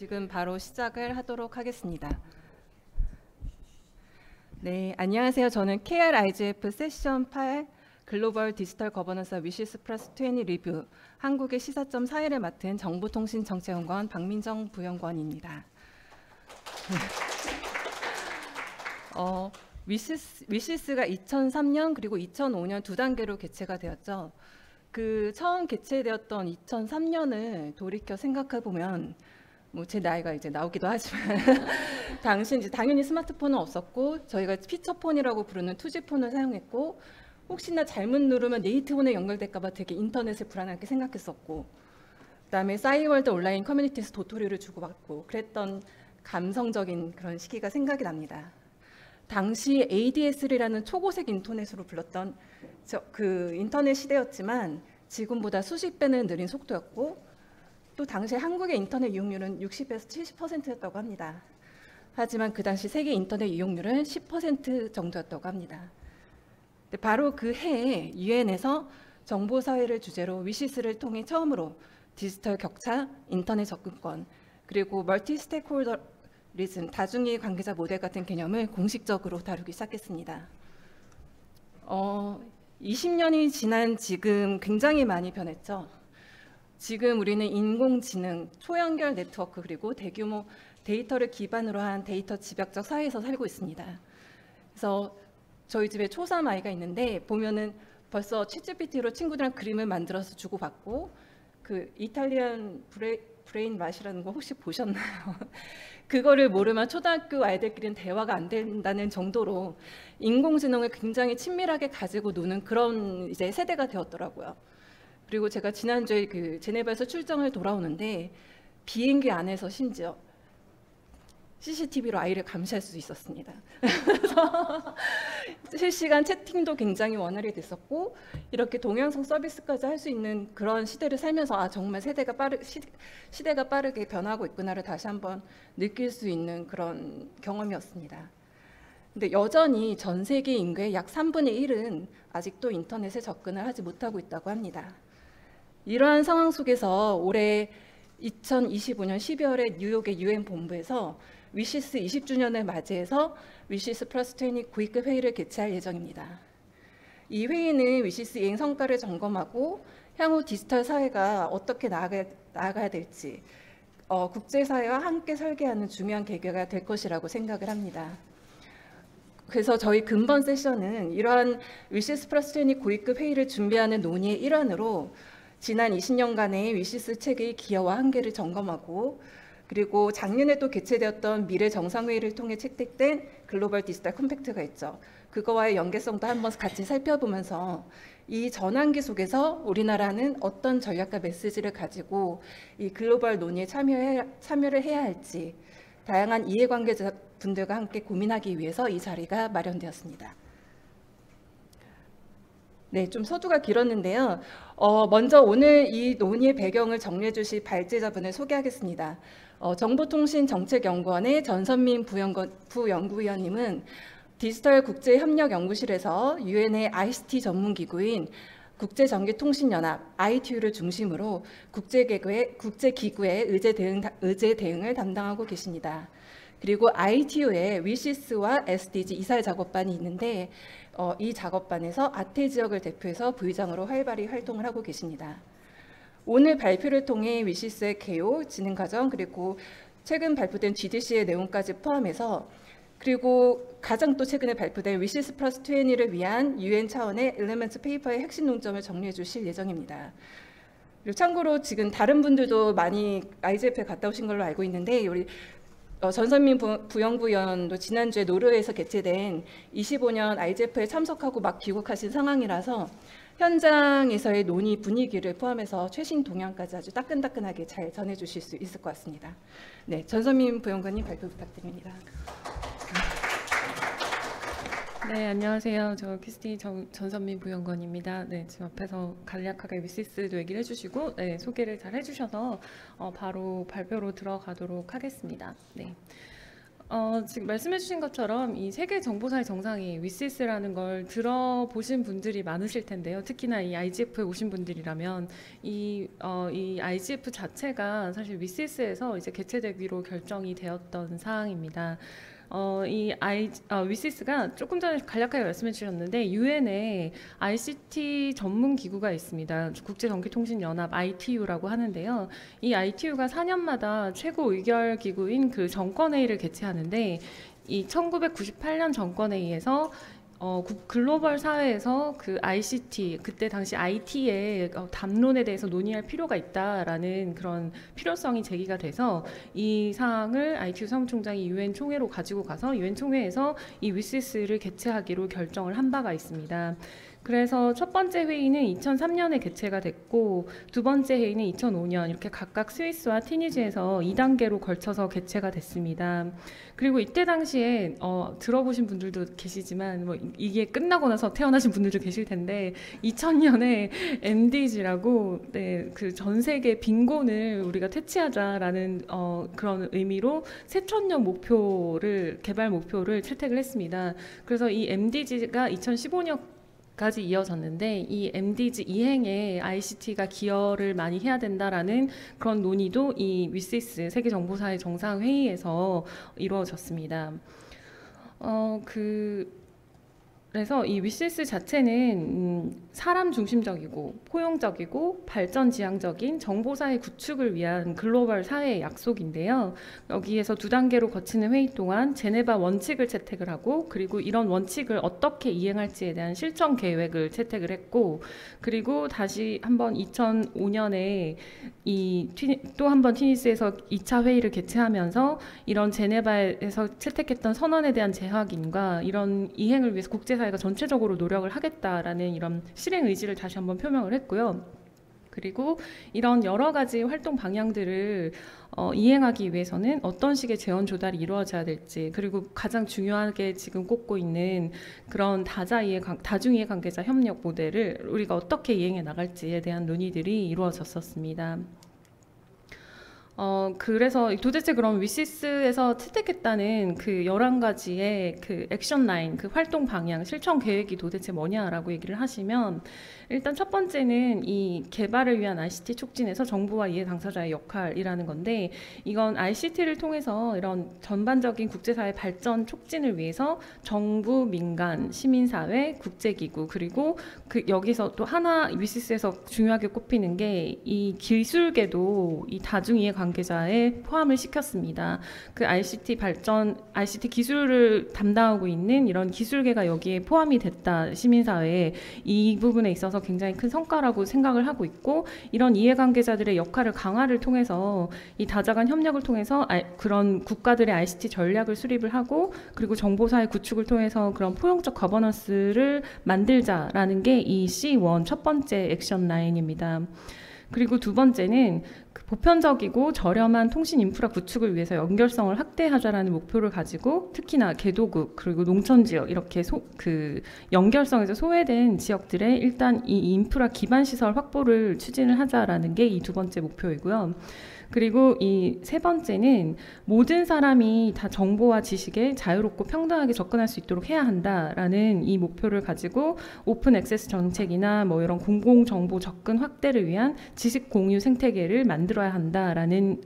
지금 바로 시작을 하도록 하겠습니다. 네, 안녕하세요. 저는 KRIGF 세션 8 글로벌 디지털 거버넌스 위시스 플러스 20 리뷰 한국의 시사점 사회를 맡은 정보통신정책연구원 박민정 부연구원입니다. 위시스가 2003년 그리고 2005년 두 단계로 개최가 되었죠. 그 처음 개최되었던 2003년을 돌이켜 생각해 보면 뭐 제 나이가 이제 나오기도 하지만 당시 이제 당연히 스마트폰은 없었고 저희가 피처폰이라고 부르는 투지폰을 사용했고 혹시나 잘못 누르면 네이트폰에 연결될까 봐 되게 인터넷을 불안하게 생각했었고 그다음에 싸이월드 온라인 커뮤니티에서 도토리를 주고받고 그랬던 감성적인 그런 시기가 생각이 납니다. 당시 ADSL이라는 초고색 인터넷으로 불렀던 그 인터넷 시대였지만 지금보다 수십 배는 느린 속도였고 또 당시 한국의 인터넷 이용률은 60에서 70%였다고 합니다. 하지만 그 당시 세계 인터넷 이용률은 10% 정도였다고 합니다. 바로 그 해에 유엔에서 정보사회를 주제로 위시스를 통해 처음으로 디지털 격차, 인터넷 접근권, 그리고 멀티 스테이크홀더리즘, 다중이해 관계자 모델 같은 개념을 공식적으로 다루기 시작했습니다. 20년이 지난 지금 굉장히 많이 변했죠. 지금 우리는 인공지능, 초연결 네트워크 그리고 대규모 데이터를 기반으로 한 데이터 집약적 사회에서 살고 있습니다. 그래서 저희 집에 초3 아이가 있는데 보면은 벌써 챗GPT로 친구들이랑 그림을 만들어서 주고받고 그 이탈리안 브레인 맛이라는 거 혹시 보셨나요? 그거를 모르면 초등학교 아이들끼리는 대화가 안 된다는 정도로 인공지능을 굉장히 친밀하게 가지고 노는 그런 이제 세대가 되었더라고요. 그리고 제가 지난주에 그 제네바에서 출장을 돌아오는데 비행기 안에서 심지어 CCTV로 아이를 감시할 수 있었습니다. 그래서 실시간 채팅도 굉장히 원활히 됐었고 이렇게 동영상 서비스까지 할 수 있는 그런 시대를 살면서 정말 시대가 빠르게 변하고 있구나를 다시 한번 느낄 수 있는 그런 경험이었습니다. 근데 여전히 전 세계 인구의 약 3분의 1은 아직도 인터넷에 접근을 하지 못하고 있다고 합니다. 이러한 상황 속에서 올해 2025년 12월에 뉴욕의 유엔 본부에서 위시스 20주년을 맞이해서 위시스 플러스 20 고위급 회의를 개최할 예정입니다. 이 회의는 위시스 이행 성과를 점검하고 향후 디지털 사회가 어떻게 나아가야 될지 국제사회와 함께 설계하는 중요한 계기가 될 것이라고 생각을 합니다. 그래서 저희 근본 세션은 이러한 위시스 플러스 20 고위급 회의를 준비하는 논의의 일환으로 지난 20년간의 위시스 체계의 기여와 한계를 점검하고 그리고 작년에도 개최되었던 미래 정상회의를 통해 채택된 글로벌 디지털 컴팩트가 있죠. 그거와의 연계성도 한번 같이 살펴보면서 이 전환기 속에서 우리나라는 어떤 전략과 메시지를 가지고 이 글로벌 논의에 참여를 해야 할지 다양한 이해관계자 분들과 함께 고민하기 위해서 이 자리가 마련되었습니다. 네, 좀 서두가 길었는데요. 먼저 오늘 이 논의의 배경을 정리해 주실 발제자분을 소개하겠습니다. 정보통신정책연구원의 전선민 부연구위원님은 디지털 국제협력연구실에서 유엔의 ICT 전문기구인 국제전기통신연합 ITU를 중심으로 국제기구의 의제 대응을 담당하고 계십니다. 그리고 ITU에 위시스와 SDG 이사회 작업반이 있는데 이 작업반에서 아태 지역을 대표해서 부의장으로 활발히 활동을 하고 계십니다. 오늘 발표를 통해 위시스의 개요, 진행 과정 그리고 최근 발표된 GDC의 내용까지 포함해서 그리고 가장 또 최근에 발표된 위시스 플러스 20를 위한 유엔 차원의 엘리먼트 페이퍼의 핵심 논점을 정리해 주실 예정입니다. 그리고 참고로 지금 다른 분들도 많이 IGF에 갔다 오신 걸로 알고 있는데 우리 전선민 부연구위원도 지난주에 노르웨이에서 개최된 25년 IGF에 참석하고 막 귀국하신 상황이라서 현장에서의 논의 분위기를 포함해서 최신 동향까지 아주 따끈따끈하게 잘 전해주실 수 있을 것 같습니다. 네, 전선민 부연구위원님 발표 부탁드립니다. 네, 안녕하세요. 저 퀴스티 전선민 부연구원입니다. 네, 지금 앞에서 간략하게 위시스도 얘기를 해주시고 소개를 잘 해주셔서 바로 발표로 들어가도록 하겠습니다. 네. 지금 말씀해주신 것처럼 이 세계 정보사의 정상이 위시스라는 걸 들어보신 분들이 많으실 텐데요. 특히나 이 IGF에 오신 분들이라면 이 IGF 자체가 사실 위시스에서 이제 개최되기로 결정이 되었던 사항입니다. 위시스가 조금 전에 간략하게 말씀해 주셨는데 유엔에 ICT 전문 기구가 있습니다. 국제전기통신연합 ITU라고 하는데요. 이 ITU가 4년마다 최고 의결 기구인 그 정권회의를 개최하는데 이 1998년 정권회의에서 글로벌 사회에서 그 ICT, 그때 당시 IT의 담론에 대해서 논의할 필요가 있다라는 그런 필요성이 제기가 돼서 이 사항을 ITU 사무총장이 유엔 총회로 가지고 가서 유엔 총회에서 이 위시스를 개최하기로 결정을 한 바가 있습니다. 그래서 첫 번째 회의는 2003년에 개최가 됐고 두 번째 회의는 2005년 이렇게 각각 스위스와 티니지에서 2단계로 걸쳐서 개최가 됐습니다. 그리고 이때 당시에 들어보신 분들도 계시지만 뭐 이게 끝나고 나서 태어나신 분들도 계실 텐데 2000년에 MDG라고 그 전 세계 빈곤을 우리가 퇴치하자라는 그런 의미로 새천년 개발 목표를 채택을 했습니다. 그래서 이 MDG가 2015년 까지 이어졌는데 이 MDG 이행에 ICT가 기여를 많이 해야 된다라는 그런 논의도 이 위시스 세계정보사회 정상회의에서 이루어졌습니다. 그래서 이 위시스 자체는 사람 중심적이고 포용적이고 발전지향적인 정보사회 구축을 위한 글로벌 사회의 약속인데요. 여기에서 두 단계로 거치는 회의 동안 제네바 원칙을 채택을 하고 그리고 이런 원칙을 어떻게 이행할지에 대한 실천 계획을 채택을 했고 그리고 다시 한번 2005년에 또 한 번 티니스에서 2차 회의를 개최하면서 이런 제네바에서 채택했던 선언에 대한 재확인과 이런 이행을 위해서 국제사회가 전체적으로 노력을 하겠다라는 이런 실행 의지를 다시 한번 표명을 했고요. 그리고 이런 여러 가지 활동 방향들을 이행하기 위해서는 어떤 식의 재원 조달이 이루어져야 될지 그리고 가장 중요하게 지금 꼽고 있는 그런 다중이해 관계자 협력 모델을 우리가 어떻게 이행해 나갈지에 대한 논의들이 이루어졌었습니다. 그래서 도대체 그럼 위시스에서 채택했다는 그 11가지의 그 액션 라인, 그 활동 방향, 실천 계획이 도대체 뭐냐라고 얘기를 하시면 일단 첫 번째는 이 개발을 위한 ICT 촉진에서 정부와 이해 당사자의 역할이라는 건데 이건 ICT를 통해서 이런 전반적인 국제사회 발전 촉진을 위해서 정부, 민간, 시민사회, 국제기구 그리고 여기서 또 하나 위시스에서 중요하게 꼽히는 게 이 기술계도 이 다중이해 관계자에 포함을 시켰습니다. 그 ICT 기술을 담당하고 있는 이런 기술계가 여기에 포함이 됐다. 시민사회에 이 부분에 있어서 굉장히 큰 성과라고 생각을 하고 있고 이런 이해관계자들의 역할을 강화를 통해서 이 다자간 협력을 통해서 그런 국가들의 ICT 전략을 수립을 하고 그리고 정보사회 구축을 통해서 그런 포용적 거버넌스를 만들자라는 게 이 C1 첫 번째 액션 라인입니다. 그리고 두 번째는 보편적이고 저렴한 통신 인프라 구축을 위해서 연결성을 확대하자라는 목표를 가지고 특히나 개도국 그리고 농촌 지역 이렇게 연결성에서 소외된 지역들에 일단 이 인프라 기반 시설 확보를 추진을 하자라는 게 이 두 번째 목표이고요. 그리고 이 세 번째는 모든 사람이 다 정보와 지식에 자유롭고 평등하게 접근할 수 있도록 해야 한다라는 이 목표를 가지고 오픈 액세스 정책이나 뭐 이런 공공정보 접근 확대를 위한 지식 공유 생태계를 만들어야 한다라는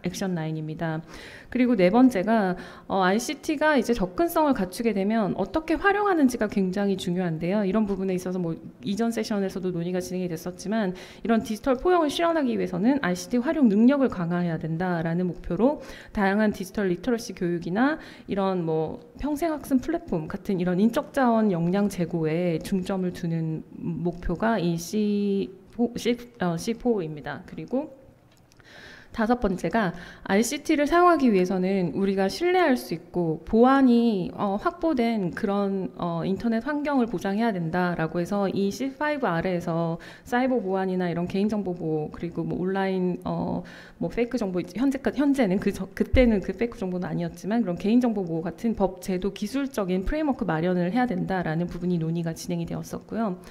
액션 라인입니다. 그리고 네 번째가 ICT가 이제 접근성을 갖추게 되면 어떻게 활용하는지가 굉장히 중요한데요. 이런 부분에 있어서 뭐 이전 세션에서도 논의가 진행이 됐었지만 이런 디지털 포용을 실현하기 위해서는 ICT 활용 능력을 강화해야 된다라는 목표로 다양한 디지털 리터러시 교육이나 이런 뭐 평생학습 플랫폼 같은 이런 인적 자원 역량 제고에 중점을 두는 목표가 이 C4입니다. 그리고 다섯 번째가 ICT를 사용하기 위해서는 우리가 신뢰할 수 있고 보안이 확보된 그런 인터넷 환경을 보장해야 된다라고 해서 이 C5 아래에서 사이버 보안이나 이런 개인정보 보호 그리고 뭐 온라인 뭐 페이크 정보 현재는 그때는 그 페이크 정보는 아니었지만 그런 개인정보 보호 같은 법 제도 기술적인 프레임워크 마련을 해야 된다라는 부분이 논의가 진행이 되었었고요.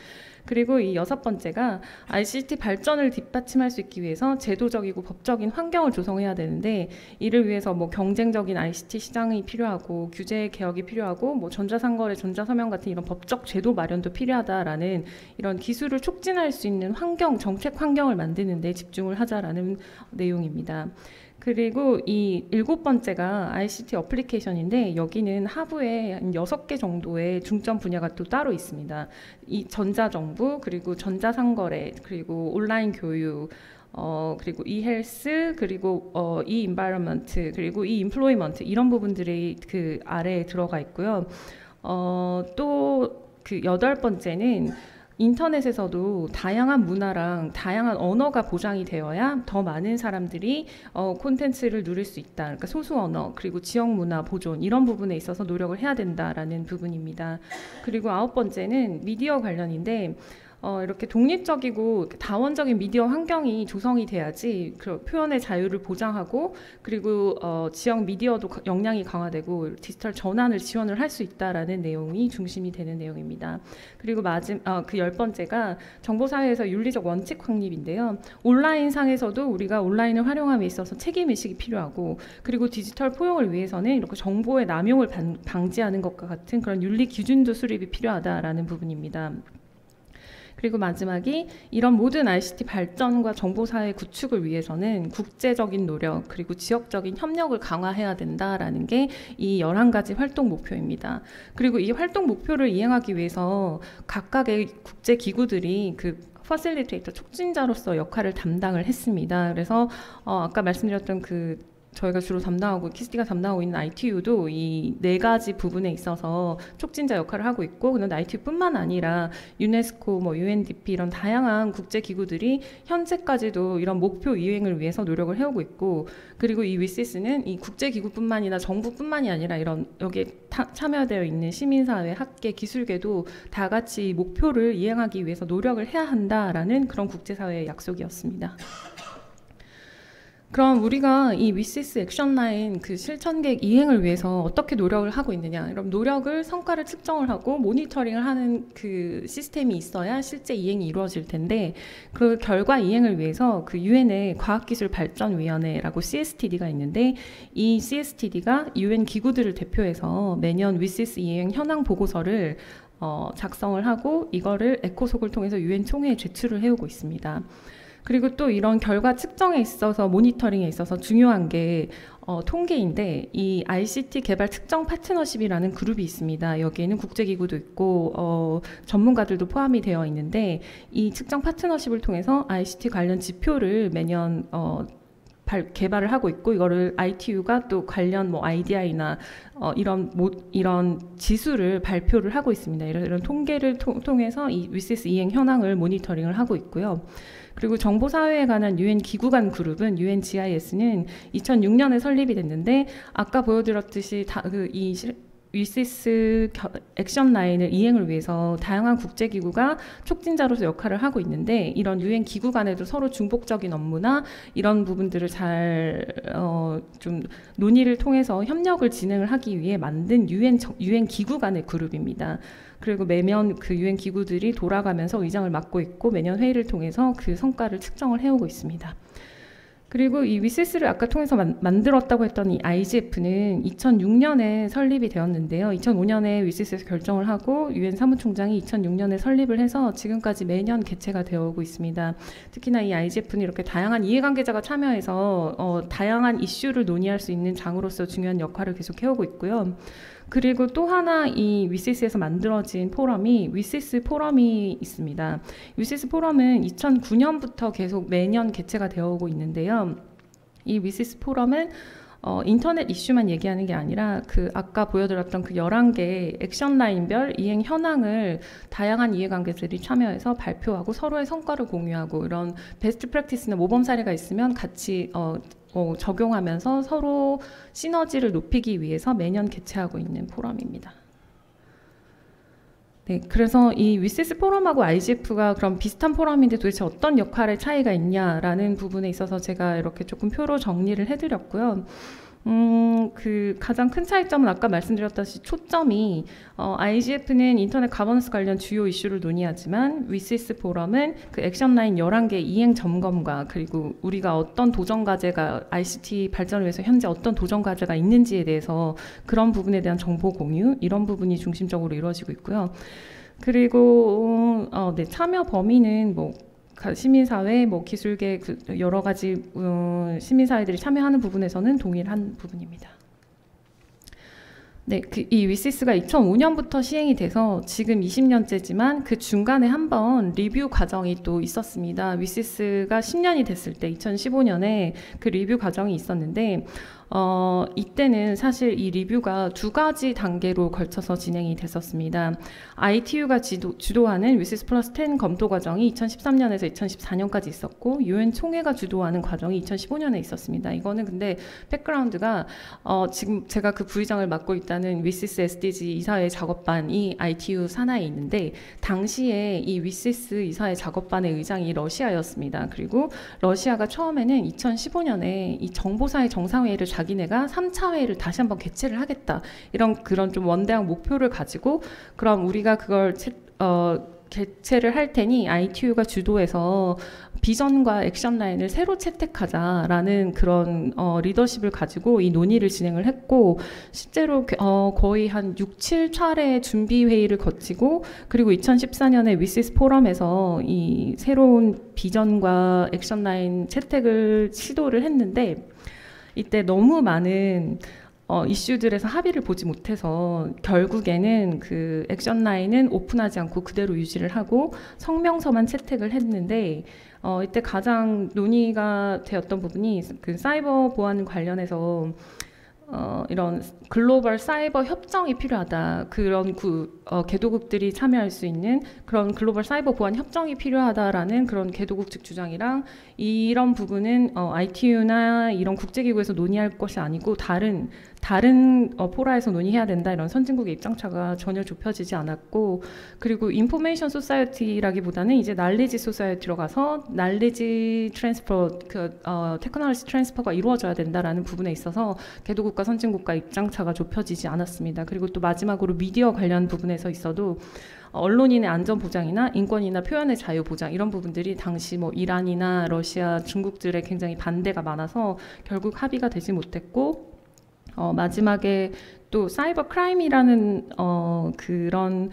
그리고 이 6번째가 ICT 발전을 뒷받침할 수 있기 위해서 제도적이고 법적인 환경을 조성해야 되는데, 이를 위해서 뭐 경쟁적인 ICT 시장이 필요하고 규제 개혁이 필요하고 뭐 전자상거래, 전자서명 같은 이런 법적 제도 마련도 필요하다라는 이런 기술을 촉진할 수 있는 환경, 정책 환경을 만드는 데 집중을 하자라는 내용입니다. 그리고 이 7번째가 ICT 어플리케이션인데, 여기는 하부에 한 6개 정도의 중점 분야가 또 따로 있습니다. 이 전자정부, 그리고 전자상거래, 그리고 온라인 교육, 그리고 이-헬스, 그리고 이-인바이러먼트, 그리고 이-임플로이먼트, 이런 부분들이 그 아래에 들어가 있고요. 또 그 8번째는 인터넷에서도 다양한 문화랑 다양한 언어가 보장이 되어야 더 많은 사람들이 콘텐츠를 누릴 수 있다. 그러니까 소수 언어, 그리고 지역 문화 보존, 이런 부분에 있어서 노력을 해야 된다라는 부분입니다. 그리고 9번째는 미디어 관련인데, 이렇게 독립적이고 다원적인 미디어 환경이 조성이 돼야지 그 표현의 자유를 보장하고, 그리고 지역 미디어도 역량이 강화되고 디지털 전환을 지원을 할 수 있다라는 내용이 중심이 되는 내용입니다. 그리고 그 10번째가 정보사회에서 윤리적 원칙 확립인데요. 온라인 상에서도 우리가 온라인을 활용함에 있어서 책임의식이 필요하고, 그리고 디지털 포용을 위해서는 이렇게 정보의 남용을 방지하는 것과 같은 그런 윤리 기준도 수립이 필요하다라는 부분입니다. 그리고 마지막이 이런 모든 ICT 발전과 정보사회 구축을 위해서는 국제적인 노력, 그리고 지역적인 협력을 강화해야 된다라는 게 이 11가지 활동 목표입니다. 그리고 이 활동 목표를 이행하기 위해서 각각의 국제기구들이 그 퍼실리테이터, 촉진자로서 역할을 담당을 했습니다. 그래서 아까 말씀드렸던 그 저희가 주로 담당하고, 키스티가 담당하고 있는 ITU도 이 4가지 부분에 있어서 촉진자 역할을 하고 있고, 그런데 ITU뿐만 아니라 유네스코, 뭐 UNDP 이런 다양한 국제기구들이 현재까지도 이런 목표 이행을 위해서 노력을 해오고 있고, 그리고 이 위시스는 이 국제기구뿐만 아니라 정부뿐만이 아니라 이런 여기에 참여되어 있는 시민사회, 학계, 기술계도 다 같이 목표를 이행하기 위해서 노력을 해야 한다라는 그런 국제사회의 약속이었습니다. 그럼 우리가 이 위시스 액션라인 그 실천 계획 이행을 위해서 어떻게 노력을 하고 있느냐? 그럼 노력을, 성과를 측정을 하고 모니터링을 하는 그 시스템이 있어야 실제 이행이 이루어질 텐데, 그 결과 이행을 위해서 그 유엔의 과학기술발전위원회라고 CSTD가 있는데, 이 CSTD가 유엔 기구들을 대표해서 매년 위시스 이행 현황 보고서를 작성을 하고, 이거를 에코속을 통해서 유엔 총회에 제출을 해오고 있습니다. 그리고 또 이런 결과 측정에 있어서, 모니터링에 있어서 중요한 게 통계인데, 이 ICT 개발 측정 파트너십이라는 그룹이 있습니다. 여기에는 국제기구도 있고 전문가들도 포함이 되어 있는데, 이 측정 파트너십을 통해서 ICT 관련 지표를 매년 개발을 하고 있고, 이거를 ITU가 또 관련 뭐 IDI나 이런 지수를 발표를 하고 있습니다. 이런 통계를 통해서 이 위시스 이행 현황을 모니터링을 하고 있고요. 그리고 정보사회에 관한 유엔 기구 간 그룹은 UNGIS는 2006년에 설립이 됐는데, 아까 보여드렸듯이 이 위시스 액션 라인을 이행을 위해서 다양한 국제기구가 촉진자로서 역할을 하고 있는데, 이런 유엔 기구 간에도 서로 중복적인 업무나 이런 부분들을 잘 좀 논의를 통해서 협력을 진행을 하기 위해 만든 유엔 기구 간의 그룹입니다. 그리고 매년 그 유엔 기구들이 돌아가면서 의장을 맡고 있고, 매년 회의를 통해서 그 성과를 측정을 해오고 있습니다. 그리고 이 위시스를 아까 통해서 만들었다고 했던 이 IGF는 2006년에 설립이 되었는데요. 2005년에 위시스에서 결정을 하고 유엔 사무총장이 2006년에 설립을 해서 지금까지 매년 개최가 되어 오고 있습니다. 특히나 이 IGF는 이렇게 다양한 이해관계자가 참여해서 다양한 이슈를 논의할 수 있는 장으로서 중요한 역할을 계속 해오고 있고요. 그리고 또 하나 이 위시스에서 만들어진 포럼이 위시스 포럼이 있습니다. 위시스 포럼은 2009년부터 계속 매년 개최가 되어 오고 있는데요. 이 위시스 포럼은 인터넷 이슈만 얘기하는 게 아니라 그 아까 보여드렸던 그 11개 액션 라인별 이행 현황을 다양한 이해관계자들이 참여해서 발표하고 서로의 성과를 공유하고, 이런 베스트 프랙티스나 모범 사례가 있으면 같이 적용하면서 서로 시너지를 높이기 위해서 매년 개최하고 있는 포럼입니다. 네, 그래서 이 위시스 포럼하고 IGF가 그럼 비슷한 포럼인데 도대체 어떤 역할의 차이가 있냐라는 부분에 있어서 제가 이렇게 조금 표로 정리를 해드렸고요. 그 가장 큰 차이점은 아까 말씀드렸다시피 초점이 IGF는 인터넷 가버넌스 관련 주요 이슈를 논의하지만 위시스 포럼은 그 액션 라인 11개 이행 점검과 그리고 우리가 어떤 도전 과제가 ICT 발전을 위해서 현재 어떤 도전 과제가 있는지에 대해서 그런 부분에 대한 정보 공유 이런 부분이 중심적으로 이루어지고 있고요. 그리고 네, 참여 범위는 뭐 시민사회, 뭐 기술계 여러 가지 시민사회들이 참여하는 부분에서는 동일한 부분입니다. 네, 이 위시스가 2005년부터 시행이 돼서 지금 20년째지만 그 중간에 한번 리뷰 과정이 또 있었습니다. 위시스가 10년이 됐을 때 2015년에 그 리뷰 과정이 있었는데 이때는 사실 이 리뷰가 두 가지 단계로 걸쳐서 진행이 됐었습니다. ITU가 주도하는 위시스 플러스 10 검토 과정이 2013년에서 2014년까지 있었고 UN 총회가 주도하는 과정이 2015년에 있었습니다. 이거는 근데 백그라운드가 지금 제가 그 부의장을 맡고 있다는 위시스 SDG 이사회 작업반이 ITU 산하에 있는데 당시에 이 위시스 이사회 작업반의 의장이 러시아였습니다. 그리고 러시아가 처음에는 2015년에 이 정보사회 정상회의를 자기네가 3차 회의를 다시 한번 개최를 하겠다. 그런 좀 원대한 목표를 가지고 그럼 우리가 그걸 개최를 할 테니 ITU가 주도해서 비전과 액션 라인을 새로 채택하자라는 그런 리더십을 가지고 이 논의를 진행을 했고 실제로 거의 한 6, 7차례 준비 회의를 거치고 그리고 2014년에 위시스 포럼에서 이 새로운 비전과 액션 라인 채택을 시도를 했는데 이때 너무 많은 이슈들에서 합의를 보지 못해서 결국에는 그 액션 라인은 오픈하지 않고 그대로 유지를 하고 성명서만 채택을 했는데 이때 가장 논의가 되었던 부분이 그 사이버 보안 관련해서 이런 글로벌 사이버 협정이 필요하다. 그런 개도국들이 참여할 수 있는 그런 글로벌 사이버 보안 협정이 필요하다라는 그런 개도국 측 주장이랑 이런 부분은 ITU나 이런 국제기구에서 논의할 것이 아니고 다른 포라에서 논의해야 된다 이런 선진국의 입장차가 전혀 좁혀지지 않았고 그리고 인포메이션 소사이어티라기보다는 이제 날리지 소사이어티로 가서 날리지 트랜스퍼 테크놀로지 트랜스퍼가 이루어져야 된다라는 부분에 있어서 개도국과 선진국과 입장차가 좁혀지지 않았습니다. 그리고 또 마지막으로 미디어 관련 부분에서 있어도 언론인의 안전 보장이나 인권이나 표현의 자유 보장 이런 부분들이 당시 뭐 이란이나 러시아, 중국들의 굉장히 반대가 많아서 결국 합의가 되지 못했고 마지막에 또 사이버 크라임이라는 그런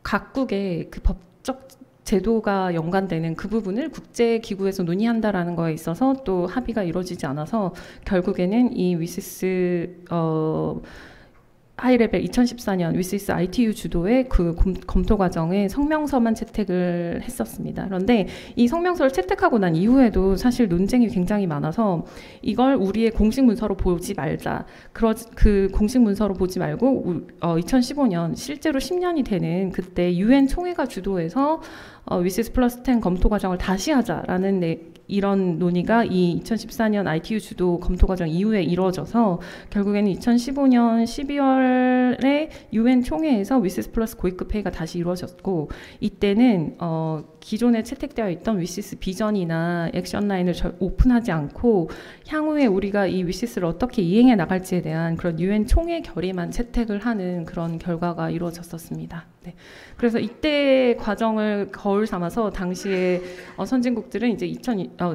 각국의 그 법적 제도가 연관되는 그 부분을 국제기구에서 논의한다라는 거에 있어서 또 합의가 이루어지지 않아서 결국에는 이 위시스 하이레벨 2014년 위시스 ITU 주도의 그 검토 과정에 성명서만 채택을 했었습니다. 그런데 이 성명서를 채택하고 난 이후에도 사실 논쟁이 굉장히 많아서 이걸 우리의 공식 문서로 보지 말자. 그 공식 문서로 보지 말고 2015년 실제로 10년이 되는 그때 UN 총회가 주도해서 위시스 플러스 10 검토 과정을 다시 하자라는 이런 논의가 이 2014년 ITU 주도 검토 과정 이후에 이루어져서 결국에는 2015년 12월에 UN 총회에서 위시스 플러스 고위급 회의가 다시 이루어졌고 이때는 기존에 채택되어 있던 위시스 비전이나 액션 라인을 오픈하지 않고 향후에 우리가 이 위시스를 어떻게 이행해 나갈지에 대한 그런 UN 총회 결의만 채택을 하는 그런 결과가 이루어졌었습니다. 네. 그래서 이때 과정을 거울 삼아서 당시에 선진국들은 이제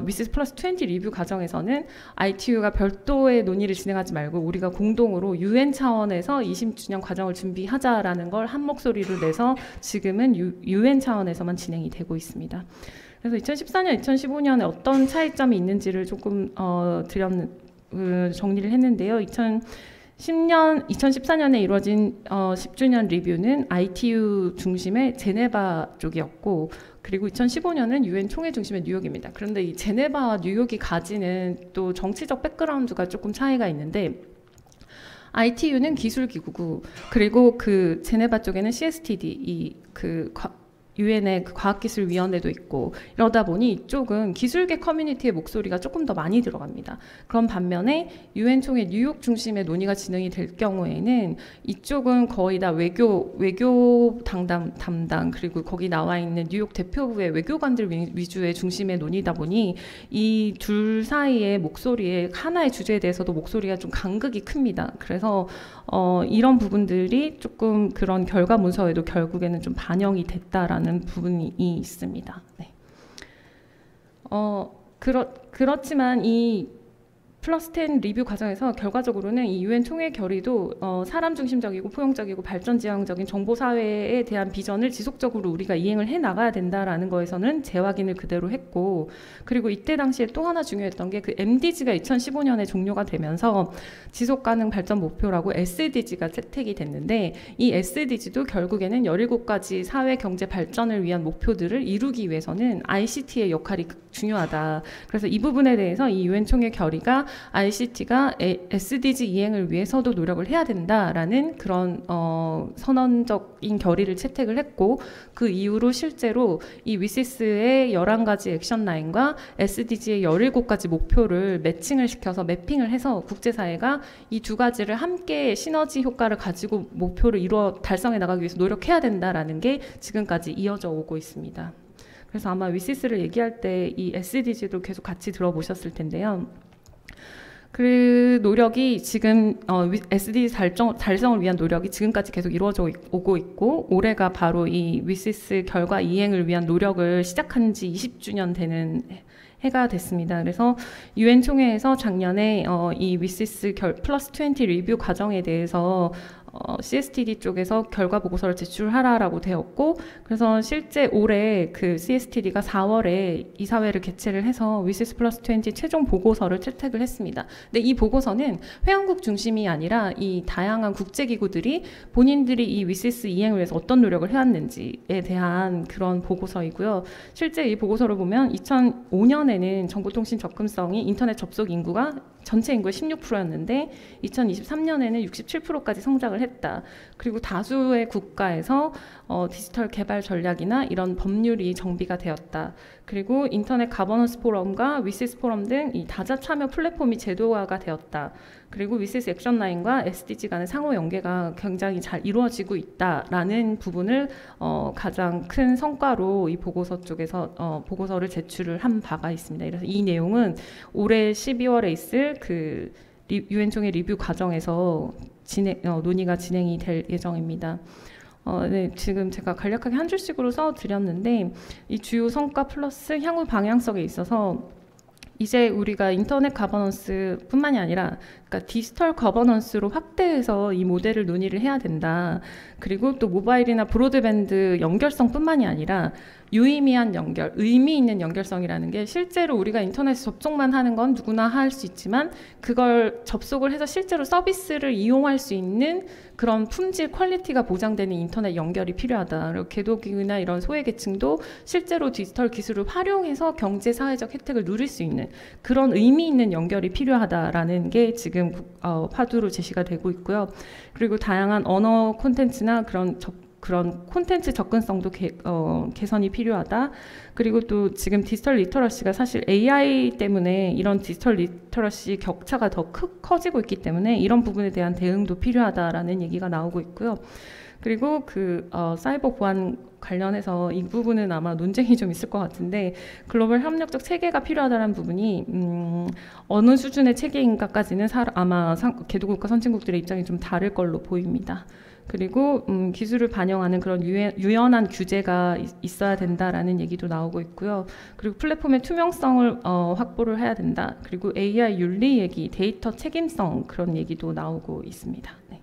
위시스 플러스 20 리뷰 과정에서는 ITU가 별도의 논의를 진행하지 말고 우리가 공동으로 UN 차원에서 20주년 과정을 준비하자라는 걸 한 목소리로 내서 지금은 UN 차원에서만 진행이 되고 있습니다. 그래서 2014년, 2015년에 어떤 차이점이 있는지를 조금 정리를 했는데요. 2014년에 이루어진 10주년 리뷰는 ITU 중심의 제네바 쪽이었고 그리고 2015년은 UN 총회 중심의 뉴욕입니다. 그런데 이 제네바와 뉴욕이 가지는 또 정치적 백그라운드가 조금 차이가 있는데 ITU는 기술기구고 그리고 그 제네바 쪽에는 CSTD 유엔의 그 과학기술위원회도 있고 이러다 보니 이쪽은 기술계 커뮤니티의 목소리가 조금 더 많이 들어갑니다. 그런 반면에 유엔 총회 뉴욕 중심의 논의가 진행이 될 경우에는 이쪽은 거의 다 외교 담당 그리고 거기 나와 있는 뉴욕 대표부의 외교관들 위주의 중심의 논의다 보니 이 둘 사이의 목소리에 하나의 주제에 대해서도 목소리가 좀 간극이 큽니다. 그래서 이런 부분들이 조금 그런 결과 문서에도 결국에는 좀 반영이 됐다라는 부분이 있습니다. 네. 그렇지만 이 플러스 10 리뷰 과정에서 결과적으로는 이 유엔 총회 결의도 사람 중심적이고 포용적이고 발전지향적인 정보 사회에 대한 비전을 지속적으로 우리가 이행을 해 나가야 된다라는 거에서는 재확인을 그대로 했고, 그리고 이때 당시에 또 하나 중요했던 게 그 MDG가 2015년에 종료가 되면서 지속가능 발전 목표라고 SDG가 채택이 됐는데, 이 SDG도 결국에는 17가지 사회 경제 발전을 위한 목표들을 이루기 위해서는 ICT의 역할이 중요하다. 그래서 이 부분에 대해서 이 유엔 총회 결의가 ICT가 SDG 이행을 위해서도 노력을 해야 된다라는 그런 선언적인 결의를 채택을 했고, 그 이후로 실제로 이 위시스의 11가지 액션 라인과 SDG의 17가지 목표를 매칭을 시켜서 매핑을 해서 국제사회가 이 두 가지를 함께 시너지 효과를 가지고 목표를 달성해 나가기 위해서 노력해야 된다라는 게 지금까지 이어져 오고 있습니다. 그래서 아마 위시스를 얘기할 때 이 SDG도 계속 같이 들어보셨을 텐데요. 그 노력이 지금 SDG 달성을 위한 노력이 지금까지 계속 이루어져 오고 있고, 올해가 바로 이 위시스 결과 이행을 위한 노력을 시작한 지 20주년 되는 해가 됐습니다. 그래서 유엔 총회에서 작년에 이 위시스 플러스 20 리뷰 과정에 대해서 CSTD 쪽에서 결과 보고서를 제출하라라고 되었고, 그래서 실제 올해 그 CSTD가 4월에 이사회를 개최를 해서 위시스 플러스 20 최종 보고서를 채택을 했습니다. 근데 이 보고서는 회원국 중심이 아니라 이 다양한 국제기구들이 본인들이 이 위시스 이행을 위해서 어떤 노력을 해왔는지에 대한 그런 보고서이고요. 실제 이 보고서를 보면 2005년에는 정보통신 접근성이 인터넷 접속 인구가 전체 인구의 16%였는데 2023년에는 67%까지 성장을 했다. 그리고 다수의 국가에서 디지털 개발 전략이나 이런 법률이 정비가 되었다. 그리고 인터넷 가버넌스 포럼과 위시스 포럼 등 이 다자 참여 플랫폼이 제도화가 되었다. 그리고 위시스 액션 라인과 SDG 간의 상호 연계가 굉장히 잘 이루어지고 있다라는 부분을 가장 큰 성과로 이 보고서 쪽에서 보고서를 제출을 한 바가 있습니다. 그래서 이 내용은 올해 12월에 있을 그 유엔 총회 리뷰 과정에서 논의가 진행이 될 예정입니다. 네, 지금 제가 간략하게 한 줄씩으로 써드렸는데, 이 주요 성과 플러스 향후 방향성에 있어서 이제 우리가 인터넷 가버넌스뿐만이 아니라 그러니까 디지털 거버넌스로 확대해서 이 모델을 논의를 해야 된다. 그리고 또 모바일이나 브로드밴드 연결성뿐만이 아니라 유의미한 연결, 의미 있는 연결성이라는 게 실제로 우리가 인터넷 접속만 하는 건 누구나 할 수 있지만 그걸 접속을 해서 실제로 서비스를 이용할 수 있는 그런 품질 퀄리티가 보장되는 인터넷 연결이 필요하다. 그리고 개도기구나 이런 소외계층도 실제로 디지털 기술을 활용해서 경제 사회적 혜택을 누릴 수 있는 그런 의미 있는 연결이 필요하다라는 게 지금 화두로 제시가 되고 있고요. 그리고 다양한 언어 콘텐츠나 그런 콘텐츠 접근성도 개선이 필요하다. 그리고 또 지금 디지털 리터러시가 사실 AI 때문에 이런 디지털 리터러시 격차가 더 커지고 있기 때문에 이런 부분에 대한 대응도 필요하다라는 얘기가 나오고 있고요. 그리고 사이버 보안 관련해서 이 부분은 아마 논쟁이 좀 있을 것 같은데, 글로벌 협력적 체계가 필요하다는 부분이 어느 수준의 체계인가까지는 아마 개도국가 선진국들의 입장이 좀 다를 걸로 보입니다. 그리고 기술을 반영하는 그런 유연한 규제가 있어야 된다라는 얘기도 나오고 있고요. 그리고 플랫폼의 투명성을 확보를 해야 된다. 그리고 AI 윤리 얘기, 데이터 책임성 그런 얘기도 나오고 있습니다. 네.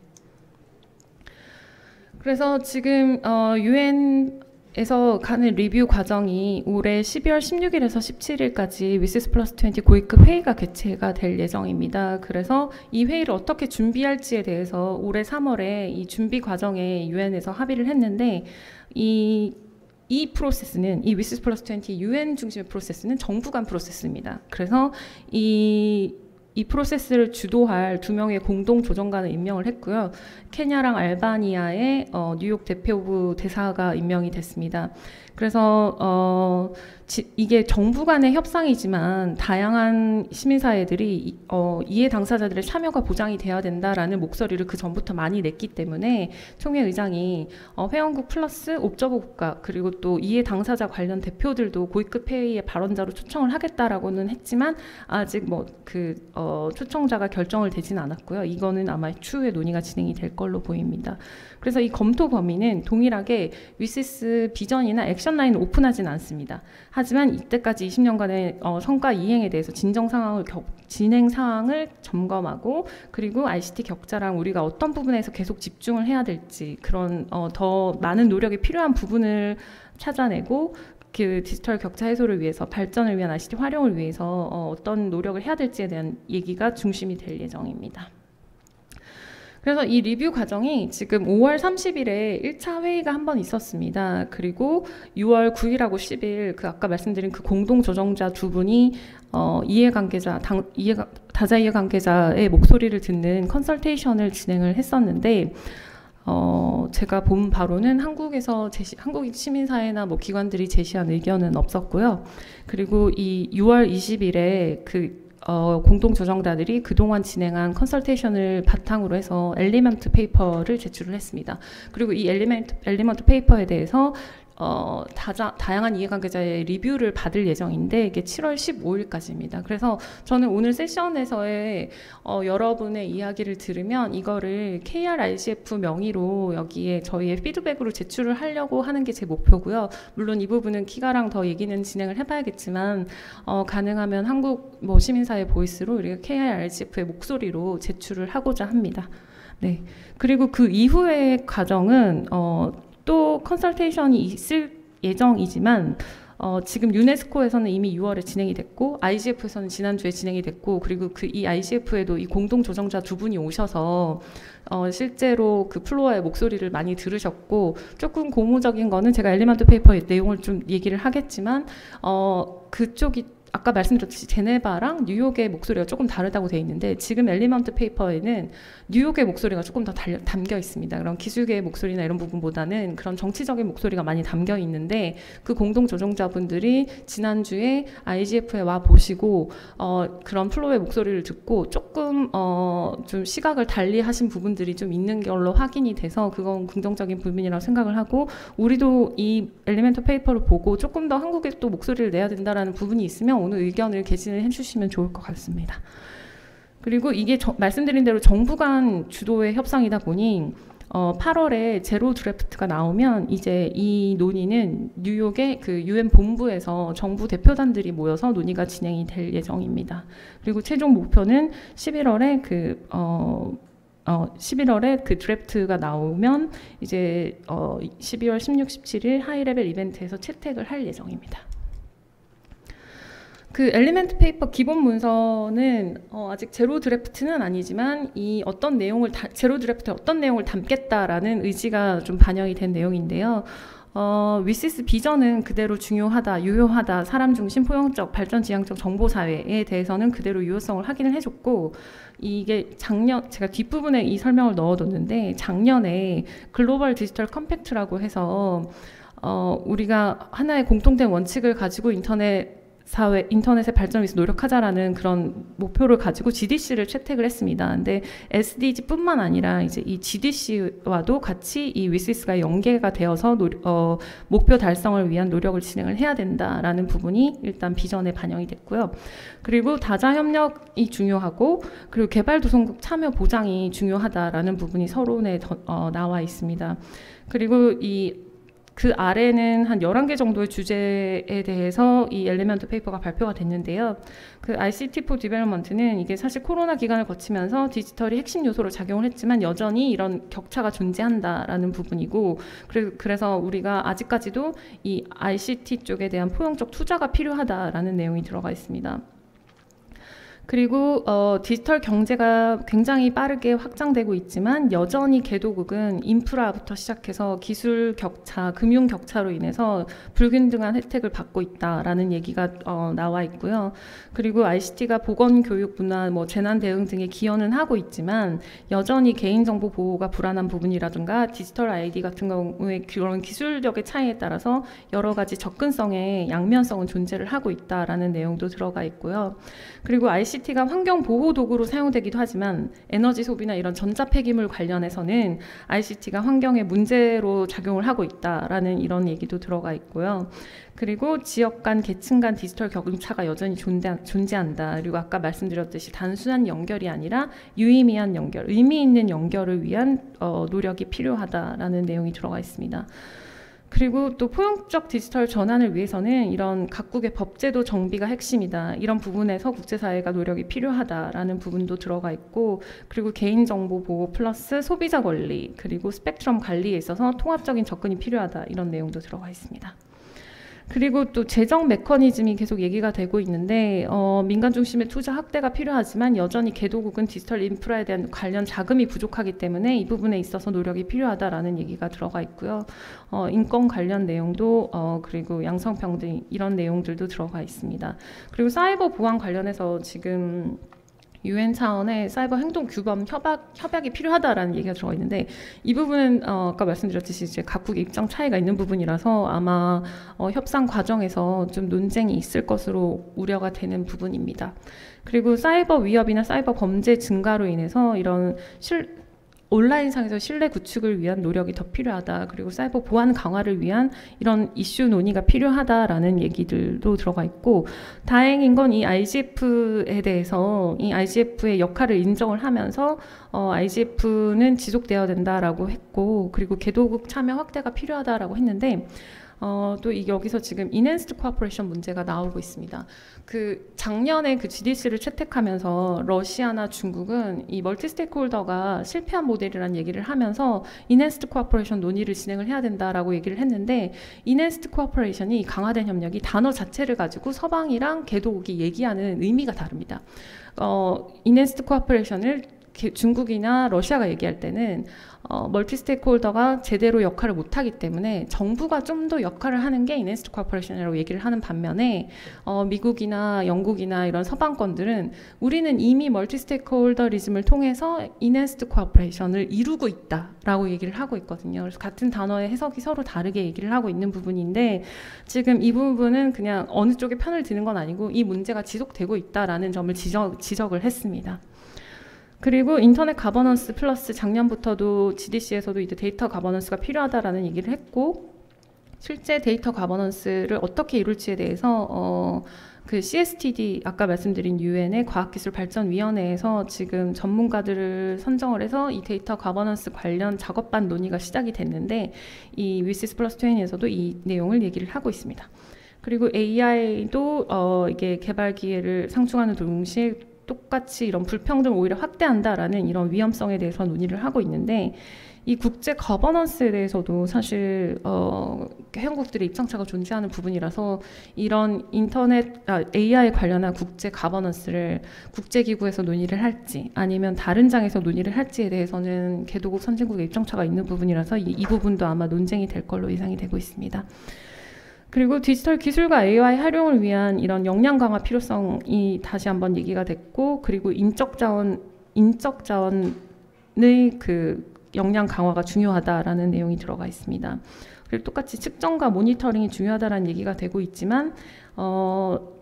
그래서 지금 유엔에서 가는 리뷰 과정이 올해 12월 16일에서 17일까지 위시스 플러스 20 고위급 회의가 개최가 될 예정입니다. 그래서 이 회의를 어떻게 준비할지에 대해서 올해 3월에 이 준비 과정에 유엔에서 합의를 했는데, 이 프로세스는, 이 위시스 플러스 20 유엔 중심의 프로세스는 정부 간 프로세스입니다. 그래서 이 이 프로세스를 주도할 2명의 공동 조정관을 임명을 했고요. 케냐랑 알바니아의 뉴욕 대표부 대사가 임명이 됐습니다. 그래서 이게 정부 간의 협상이지만 다양한 시민사회들이 이해 당사자들의 참여가 보장이 돼야 된다라는 목소리를 그 전부터 많이 냈기 때문에 총회 의장이 회원국 플러스 옵저버 국가 그리고 또 이해 당사자 관련 대표들도 고위급 회의의 발언자로 초청을 하겠다라고는 했지만 아직 초청자가 결정을 되진 않았고요. 이거는 아마 추후에 논의가 진행이 될 걸로 보입니다. 그래서 이 검토 범위는 동일하게 위시스 비전이나 액션 라인을 오픈하진 않습니다. 하지만 이때까지 20년간의 성과 이행에 대해서 진행 상황을 점검하고 그리고 ICT 격차랑 우리가 어떤 부분에서 계속 집중을 해야 될지 그런 더 많은 노력이 필요한 부분을 찾아내고 그 디지털 격차 해소를 위해서 발전을 위한 ICT 활용을 위해서 어떤 노력을 해야 될지에 대한 얘기가 중심이 될 예정입니다. 그래서 이 리뷰 과정이 지금 5월 30일에 1차 회의가 한 번 있었습니다. 그리고 6월 9일하고 10일 아까 말씀드린 그 공동 조정자 2분이 다자 이해관계자의 목소리를 듣는 컨설테이션을 진행을 했었는데 제가 본 바로는 한국 시민사회나 기관들이 제시한 의견은 없었고요. 그리고 이 6월 20일에 공동 조정자들이 그동안 진행한 컨설테이션을 바탕으로 해서 엘리먼트 페이퍼를 제출을 했습니다. 그리고 이 엘리먼트 페이퍼에 대해서 다양한 이해관계자의 리뷰를 받을 예정인데 이게 7월 15일까지입니다. 그래서 저는 오늘 세션에서의 여러분의 이야기를 들으면 이거를 KRICF 명의로 여기에 저희의 피드백으로 제출을 하려고 하는 게 제 목표고요. 물론 이 부분은 키가랑 더 얘기는 진행을 해봐야겠지만 가능하면 한국 시민사회 보이스로 우리가 KRICF의 목소리로 제출을 하고자 합니다. 네. 그리고 그 이후의 과정은 또 컨설테이션이 있을 예정이지만 지금 유네스코에서는 이미 6월에 진행이 됐고 IGF에서는 지난주에 진행이 됐고 그리고 이 IGF에도 이 공동 조정자 2분이 오셔서 실제로 그 플로어의 목소리를 많이 들으셨고 조금 고무적인 거는 제가 엘리먼트 페이퍼의 내용을 좀 얘기를 하겠지만 그쪽이 아까 말씀드렸듯이 제네바랑 뉴욕의 목소리가 조금 다르다고 돼 있는데 지금 엘리먼트 페이퍼에는 뉴욕의 목소리가 조금 더 담겨 있습니다. 그런 기술계의 목소리나 이런 부분보다는 그런 정치적인 목소리가 많이 담겨 있는데 그 공동 조정자분들이 지난주에 IGF에 와 보시고 그런 플로어의 목소리를 듣고 조금 좀 시각을 달리 하신 부분들이 좀 있는 걸로 확인이 돼서 그건 긍정적인 부분이라고 생각을 하고 우리도 이 엘리먼트 페이퍼를 보고 조금 더 한국에 또 목소리를 내야 된다라는 부분이 있으면 오늘 의견을 개진을 해주시면 좋을 것 같습니다. 그리고 이게 말씀드린 대로 정부 간 주도의 협상이다 보니 8월에 제로 드래프트가 나오면 이제 이 논의는 뉴욕의 그 UN 본부에서 정부 대표단들이 모여서 논의가 진행이 될 예정입니다. 그리고 최종 목표는 11월에 그 드래프트가 나오면 이제 12월 16, 17일 하이레벨 이벤트에서 채택을 할 예정입니다. 그 엘리먼트 페이퍼 기본 문서는 아직 제로 드래프트는 아니지만 제로 드래프트에 어떤 내용을 담겠다라는 의지가 좀 반영이 된 내용인데요. 위시스 비전은 그대로 중요하다, 유효하다, 사람 중심, 포용적, 발전 지향적 정보 사회에 대해서는 그대로 유효성을 확인을 해줬고 이게 제가 뒷부분에 이 설명을 넣어뒀는데 작년에 글로벌 디지털 컴팩트라고 해서 우리가 하나의 공통된 원칙을 가지고 인터넷의 발전을 위해서 노력하자라는 그런 목표를 가지고 GDC를 채택을 했습니다. 근데 SDG뿐만 아니라 이제 이 GDC와도 같이 이 위시스가 연계가 되어서 목표 달성을 위한 노력을 진행을 해야 된다라는 부분이 일단 비전에 반영이 됐고요. 그리고 다자 협력이 중요하고 그리고 개발도상국 참여 보장이 중요하다라는 부분이 서론에 나와 있습니다. 그리고 그 아래는 한 11개 정도의 주제에 대해서 이 엘리먼트 페이퍼가 발표가 됐는데요. 그 ICT for Development는 이게 사실 코로나 기간을 거치면서 디지털이 핵심 요소로 작용을 했지만 여전히 이런 격차가 존재한다라는 부분이고 그래서 우리가 아직까지도 이 ICT 쪽에 대한 포용적 투자가 필요하다라는 내용이 들어가 있습니다. 그리고 디지털 경제가 굉장히 빠르게 확장되고 있지만 여전히 개도국은 인프라부터 시작해서 기술 격차, 금융 격차로 인해서 불균등한 혜택을 받고 있다라는 얘기가 나와 있고요. 그리고 ICT가 보건, 교육, 문화, 뭐 재난 대응 등에 기여는 하고 있지만 여전히 개인정보 보호가 불안한 부분이라든가 디지털 ID 같은 경우에 그런 기술력의 차이에 따라서 여러 가지 접근성의 양면성은 존재를 하고 있다라는 내용도 들어가 있고요. 그리고 ICT가 환경 보호 도구로 사용되기도 하지만 에너지 소비나 이런 전자 폐기물 관련해서는 ICT가 환경에 문제로 작용을 하고 있다라는 이런 얘기도 들어가 있고요. 그리고 지역 간, 계층 간 디지털 격차가 여전히 존재한다. 그리고 아까 말씀드렸듯이 단순한 연결이 아니라 유의미한 연결, 의미 있는 연결을 위한 노력이 필요하다라는 내용이 들어가 있습니다. 그리고 또 포용적 디지털 전환을 위해서는 이런 각국의 법제도 정비가 핵심이다. 이런 부분에서 국제사회가 노력이 필요하다라는 부분도 들어가 있고, 그리고 개인정보 보호 플러스 소비자 권리, 그리고 스펙트럼 관리에 있어서 통합적인 접근이 필요하다. 이런 내용도 들어가 있습니다. 그리고 또 재정 메커니즘이 계속 얘기가 되고 있는데 민간 중심의 투자 확대가 필요하지만 여전히 개도국은 디지털 인프라에 대한 관련 자금이 부족하기 때문에 이 부분에 있어서 노력이 필요하다라는 얘기가 들어가 있고요. 인권 관련 내용도 그리고 양성평등 이런 내용들도 들어가 있습니다. 그리고 사이버 보안 관련해서 지금 UN 차원의 사이버 행동 규범 협약이 필요하다라는 얘기가 들어가 있는데 이 부분은 아까 말씀드렸듯이 이제 각국의 입장 차이가 있는 부분이라서 아마 협상 과정에서 좀 논쟁이 있을 것으로 우려가 되는 부분입니다. 그리고 사이버 위협이나 사이버 범죄 증가로 인해서 이런 온라인상에서 신뢰 구축을 위한 노력이 더 필요하다. 그리고 사이버 보안 강화를 위한 이런 이슈 논의가 필요하다라는 얘기들도 들어가 있고, 다행인 건 이 IGF에 대해서 이 IGF의 역할을 인정을 하면서 IGF는 지속되어야 된다라고 했고, 그리고 개도국 참여 확대가 필요하다라고 했는데 또 여기서 지금 인핸스드 코퍼레이션 문제가 나오고 있습니다. 그 작년에 그 GDC를 채택하면서 러시아나 중국은 이 멀티 스테이크홀더가 실패한 모델이라는 얘기를 하면서 인핸스드 코퍼레이션 논의를 진행을 해야 된다라고 얘기를 했는데, 인핸스드 코퍼레이션이 강화된 협력이 단어 자체를 가지고 서방이랑 개도국이 얘기하는 의미가 다릅니다. 인핸스드 코퍼레이션을 중국이나 러시아가 얘기할 때는 멀티 스테이크홀더가 제대로 역할을 못하기 때문에 정부가 좀 더 역할을 하는 게 인핸스드 코퍼레이션이라고 얘기를 하는 반면에 미국이나 영국이나 이런 서방권들은 우리는 이미 멀티 스테이크홀더리즘을 통해서 인핸스드 코퍼레이션을 이루고 있다라고 얘기를 하고 있거든요. 그래서 같은 단어의 해석이 서로 다르게 얘기를 하고 있는 부분인데, 지금 이 부분은 그냥 어느 쪽에 편을 드는 건 아니고 이 문제가 지속되고 있다라는 점을 지적을 했습니다. 그리고 인터넷 가버넌스 플러스 작년부터도 GDC에서도 이제 데이터 가버넌스가 필요하다라는 얘기를 했고, 실제 데이터 가버넌스를 어떻게 이룰지에 대해서 그 CSTD 아까 말씀드린 UN의 과학기술발전위원회에서 지금 전문가들을 선정을 해서 이 데이터 가버넌스 관련 작업반 논의가 시작이 됐는데, 이 위시스 플러스 20에서도 이 내용을 얘기를 하고 있습니다. 그리고 AI도 이게 개발 기회를 상충하는 동시에 똑같이 이런 불평등을 오히려 확대한다라는 이런 위험성에 대해서 논의를 하고 있는데, 이 국제 거버넌스에 대해서도 사실 회원국들의 입장차가 존재하는 부분이라서 이런 AI 관련한 국제 거버넌스를 국제기구에서 논의를 할지 아니면 다른 장에서 논의를 할지에 대해서는 개도국 선진국의 입장차가 있는 부분이라서 이 부분도 아마 논쟁이 될 걸로 예상이 되고 있습니다. 그리고 디지털 기술과 AI 활용을 위한 이런 역량 강화 필요성이 다시 한번 얘기가 됐고, 그리고 인적 자원의 그 역량 강화가 중요하다라는 내용이 들어가 있습니다. 그리고 똑같이 측정과 모니터링이 중요하다라는 얘기가 되고 있지만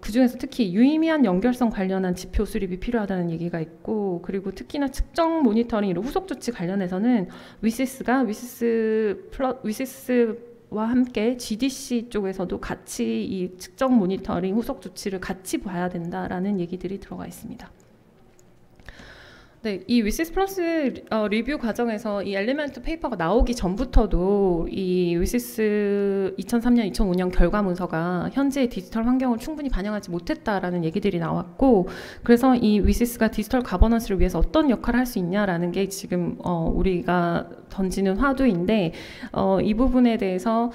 그중에서 특히 유의미한 연결성 관련한 지표 수립이 필요하다는 얘기가 있고, 그리고 특히나 측정 모니터링 이런 후속 조치 관련해서는 위시스와 함께 GDC 쪽에서도 같이 이 측정 모니터링 후속 조치를 같이 봐야 된다라는 얘기들이 들어가 있습니다. 네, 이 위시스 플러스 리뷰 과정에서 이 엘리멘트 페이퍼가 나오기 전부터도 이 위시스 2003년, 2005년 결과 문서가 현재의 디지털 환경을 충분히 반영하지 못했다라는 얘기들이 나왔고, 그래서 이 위시스가 디지털 가버넌스를 위해서 어떤 역할을 할 수 있냐라는 게 지금 우리가 던지는 화두인데, 이 부분에 대해서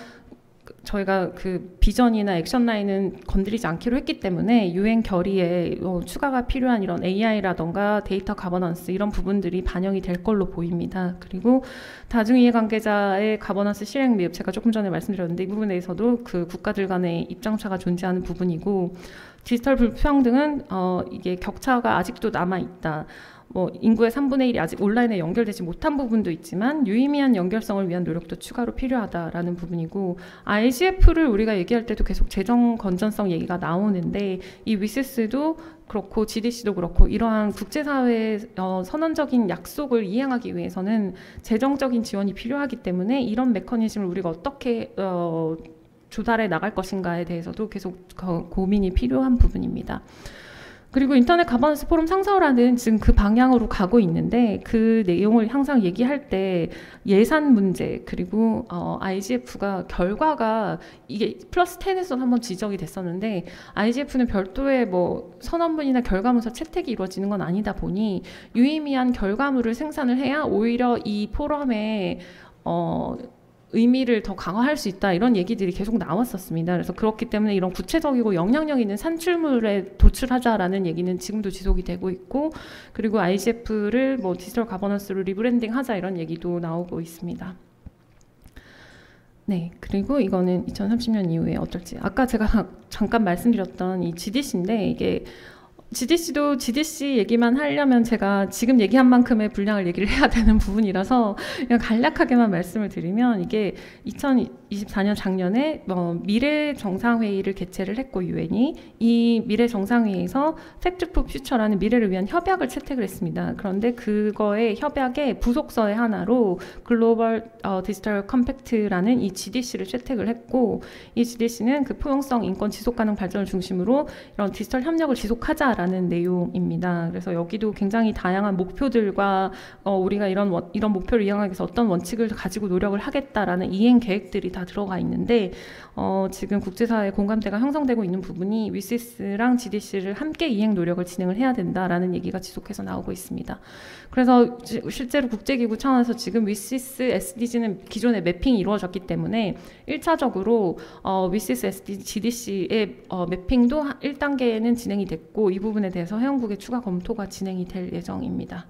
저희가 그 비전이나 액션 라인은 건드리지 않기로 했기 때문에 유엔 결의에 추가가 필요한 이런 AI라던가 데이터 가버넌스 이런 부분들이 반영이 될 걸로 보입니다. 그리고 다중이해관계자의 가버넌스 실행 및 제가 조금 전에 말씀드렸는데 이 부분에 대해서도 그 국가들 간의 입장차가 존재하는 부분이고 디지털 불평등은 이게 격차가 아직도 남아 있다. 뭐 인구의 3분의 1이 아직 온라인에 연결되지 못한 부분도 있지만 유의미한 연결성을 위한 노력도 추가로 필요하다라는 부분이고 IGF를 우리가 얘기할 때도 계속 재정 건전성 얘기가 나오는데 이 위시스도 그렇고 GDC도 그렇고 이러한 국제사회의 선언적인 약속을 이행하기 위해서는 재정적인 지원이 필요하기 때문에 이런 메커니즘을 우리가 어떻게 조달해 나갈 것인가에 대해서도 계속 고민이 필요한 부분입니다. 그리고 인터넷 가버넌스 포럼 상설화는 지금 그 방향으로 가고 있는데 그 내용을 항상 얘기할 때 예산 문제 그리고 IGF가 결과가 이게 플러스 10에서 한번 지적이 됐었는데 IGF는 별도의 뭐 선언문이나 결과문서 채택이 이루어지는 건 아니다 보니 유의미한 결과물을 생산을 해야 오히려 이 포럼에 의미를 더 강화할 수 있다 이런 얘기들이 계속 나왔었습니다. 그래서 그렇기 때문에 이런 구체적이고 영향력 있는 산출물에 도출하자라는 얘기는 지금도 지속이 되고 있고 그리고 IGF를 뭐 디지털 가버넌스로 리브랜딩하자 이런 얘기도 나오고 있습니다. 네, 그리고 이거는 2030년 이후에 어떨지 아까 제가 잠깐 말씀드렸던 이 GDC인데 이게 GDC도 GDC 얘기만 하려면 제가 지금 얘기한 만큼의 분량을 얘기를 해야 되는 부분이라서 그냥 간략하게만 말씀을 드리면 이게 2024년 작년에 미래 정상회의를 개최를 했고 유엔이 이 미래 정상회의에서 팩트 포 퓨처라는 미래를 위한 협약을 채택을 했습니다. 그런데 그거의 협약의 부속서의 하나로 글로벌 디지털 컴팩트라는 이 GDC를 채택을 했고 이 GDC는 그 포용성, 인권, 지속가능 발전을 중심으로 이런 디지털 협력을 지속하자라는 내용입니다. 그래서 여기도 굉장히 다양한 목표들과 우리가 이런 목표를 이행하기 위해서 어떤 원칙을 가지고 노력을 하겠다라는 이행 계획들이 다 들어가 있는데 지금 국제사회 공감대가 형성되고 있는 부분이 위시스랑 GDC를 함께 이행 노력을 진행을 해야 된다라는 얘기가 지속해서 나오고 있습니다. 그래서 실제로 국제기구 차원에서 지금 위시스 SDG는 기존에 매핑이 이루어졌기 때문에 1차적으로 위시스 SDG GDC의 매핑도 1단계는 진행이 됐고 이 부분에 대해서 회원국의 추가 검토가 진행이 될 예정입니다.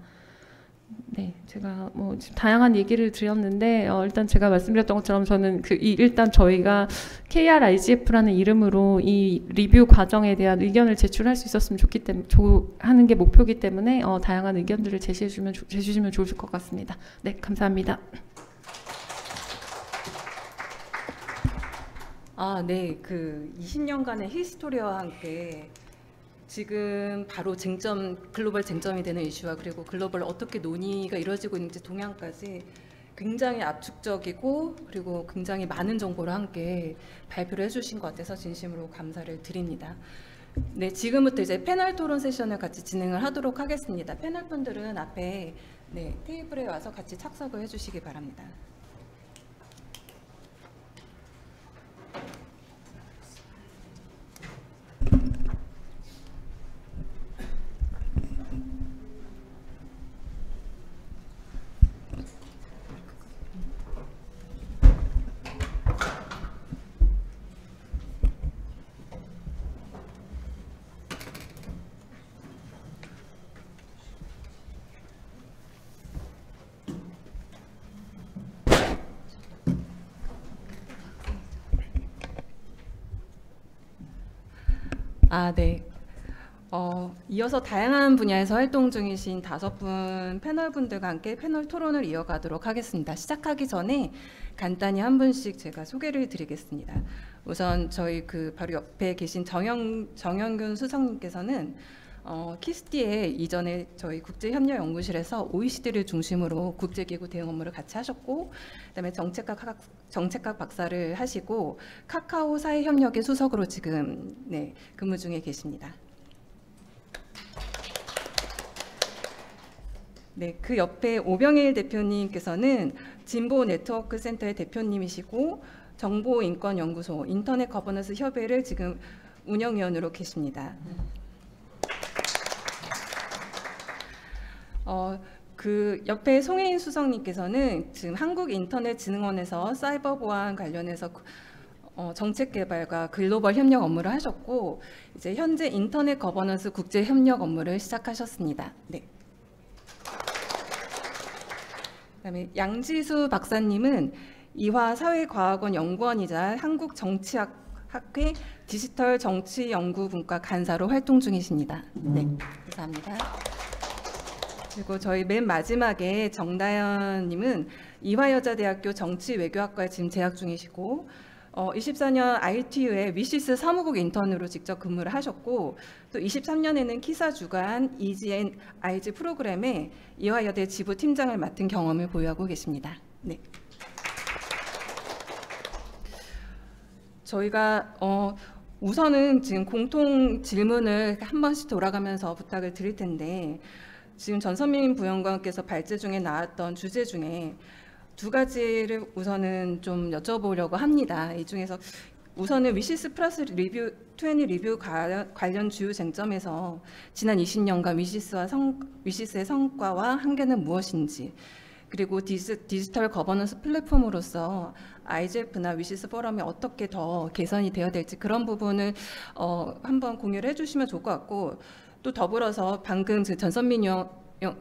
네, 제가 뭐 다양한 얘기를 드렸는데 일단 제가 말씀드렸던 것처럼 저는 일단 저희가 KRIGF라는 이름으로 이 리뷰 과정에 대한 의견을 제출할 수 있었으면 좋기 때문에 하는 게 목표이기 때문에 다양한 의견들을 제시해주시면 좋을 것 같습니다. 네, 감사합니다. 네, 그 20년간의 히스토리와 함께 지금 바로 글로벌 쟁점이 되는 이슈와 그리고 글로벌 어떻게 논의가 이루어지고 있는지 동향까지 굉장히 압축적이고 그리고 굉장히 많은 정보를 함께 발표를 해주신 것 같아서 진심으로 감사를 드립니다. 네, 지금부터 이제 패널 토론 세션을 같이 진행을 하도록 하겠습니다. 패널 분들은 앞에 테이블에 와서 같이 착석을 해주시기 바랍니다. 네. 이어서 다양한 분야에서 활동 중이신 5분 패널분들과 함께 패널 토론을 이어가도록 하겠습니다. 시작하기 전에 간단히 한 분씩 제가 소개를 드리겠습니다. 우선 저희 바로 옆에 계신 정영균 수석님께서는 키스티에 이전에 저희 국제협력연구실에서 OECD를 중심으로 국제기구 대응 업무를 같이 하셨고 그다음에 정책학 박사를 하시고 카카오 사회협력의 수석으로 지금 근무 중에 계십니다. 네, 그 옆에 오병일 대표님께서는 진보 네트워크 센터의 대표님이시고 정보인권연구소 인터넷 거버넌스 협의회를 지금 운영위원으로 계십니다. 그 옆에 송혜인 수석님께서는 지금 한국인터넷진흥원에서 사이버 보안 관련해서 정책 개발과 글로벌 협력 업무를 하셨고 이제 현재 인터넷 거버넌스 국제 협력 업무를 시작하셨습니다. 네. 그다음에 양지수 박사님은 이화 사회과학원 연구원이자 한국정치학회 디지털 정치연구분과 간사로 활동 중이십니다. 네, 감사합니다. 그리고 저희 맨 마지막에 정다연님은 이화여자대학교 정치외교학과에 지금 재학 중이시고 24년 ITU의 위시스 사무국 인턴으로 직접 근무를 하셨고 또 23년에는 키사 주간 EGN IG 프로그램에 이화여대 지부 팀장을 맡은 경험을 보유하고 계십니다. 네. 저희가 우선은 지금 공통 질문을 한 번씩 돌아가면서 부탁을 드릴 텐데 지금 전선민 부연구원께서 발제 중에 나왔던 주제 중에 두 가지를 우선은 좀 여쭤보려고 합니다. 이 중에서 우선은 위시스 플러스 리뷰 20 리뷰 관련 주요 쟁점에서 지난 20년간 위시스의 성과와 한계는 무엇인지, 그리고 디지털 거버넌스 플랫폼으로서 IGF나 위시스 포럼이 어떻게 더 개선이 되어야 될지 그런 부분을 한번 공유를 해주시면 좋을 것 같고, 또 더불어서 방금 전선민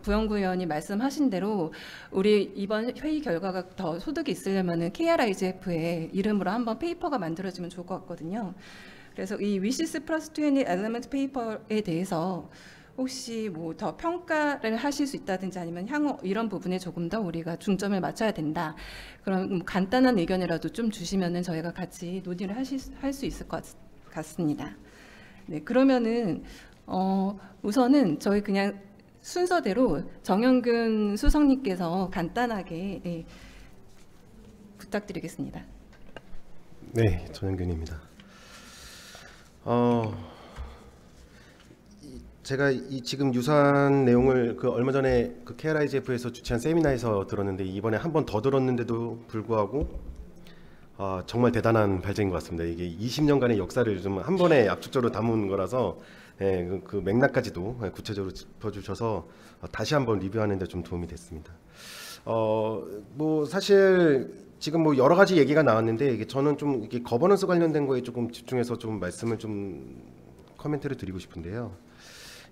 부연구 의원이 말씀하신 대로 우리 이번 회의 결과가 더 소득이 있으려면은 KRIGF의 이름으로 한번 페이퍼가 만들어지면 좋을 것 같거든요. 그래서 이 위시스 플러스 20 엘리먼트 페이퍼에 대해서 혹시 뭐 더 평가를 하실 수 있다든지 아니면 향후 이런 부분에 조금 더 우리가 중점을 맞춰야 된다. 그런 간단한 의견이라도 좀 주시면은 저희가 같이 논의를 할 수 있을 것 같습니다. 네, 그러면은 우선은 저희 그냥 순서대로 정영균 수석님께서 간단하게 부탁드리겠습니다. 네, 정영균입니다. 제가 이 지금 유사한 내용을 얼마 전에 KRIGF에서 주최한 세미나에서 들었는데 이번에 한 번 더 들었는데도 불구하고 정말 대단한 발제인 것 같습니다. 이게 20년간의 역사를 좀 한 번에 압축적으로 담은 거라서 그 맥락까지도 구체적으로 짚어주셔서 다시 한번 리뷰하는 데 좀 도움이 됐습니다. 뭐 사실 지금 뭐 여러 가지 얘기가 나왔는데 이게 저는 좀 이게 거버넌스 관련된 거에 조금 집중해서 좀 말씀을 좀 코멘트를 드리고 싶은데요.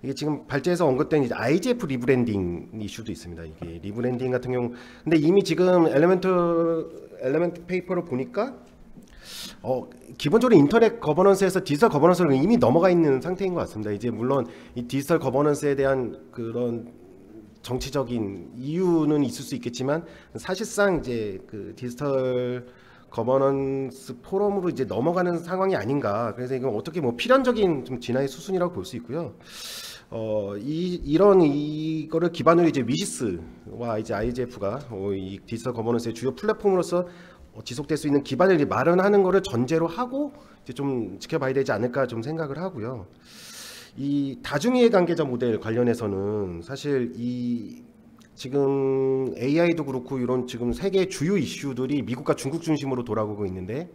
이게 지금 발제에서 언급된 이제 IGF 리브랜딩 이슈도 있습니다. 이게 리브랜딩 같은 경우, 근데 이미 지금 엘리먼트 페이퍼를 보니까 기본적으로 인터넷 거버넌스에서 디지털 거버넌스를 이미 넘어가 있는 상태인 것 같습니다. 이제 물론 이 디지털 거버넌스에 대한 그런 정치적인 이유는 있을 수 있겠지만 사실상 이제 그 디지털 거버넌스 포럼으로 이제 넘어가는 상황이 아닌가. 그래서 이건 어떻게 뭐 필연적인 좀 진화의 수순이라고 볼 수 있고요. 이거를 기반으로 이제 위시스와 이제 IGF가 이 디지털 거버넌스의 주요 플랫폼으로서 지속될 수 있는 기반을 마련하는 것을 전제로 하고 이제 좀 지켜봐야 되지 않을까 좀 생각을 하고요. 이 다중이해 관계자 모델 관련해서는 사실 이 지금 AI도 그렇고 이런 지금 세계 주요 이슈들이 미국과 중국 중심으로 돌아오고 있는데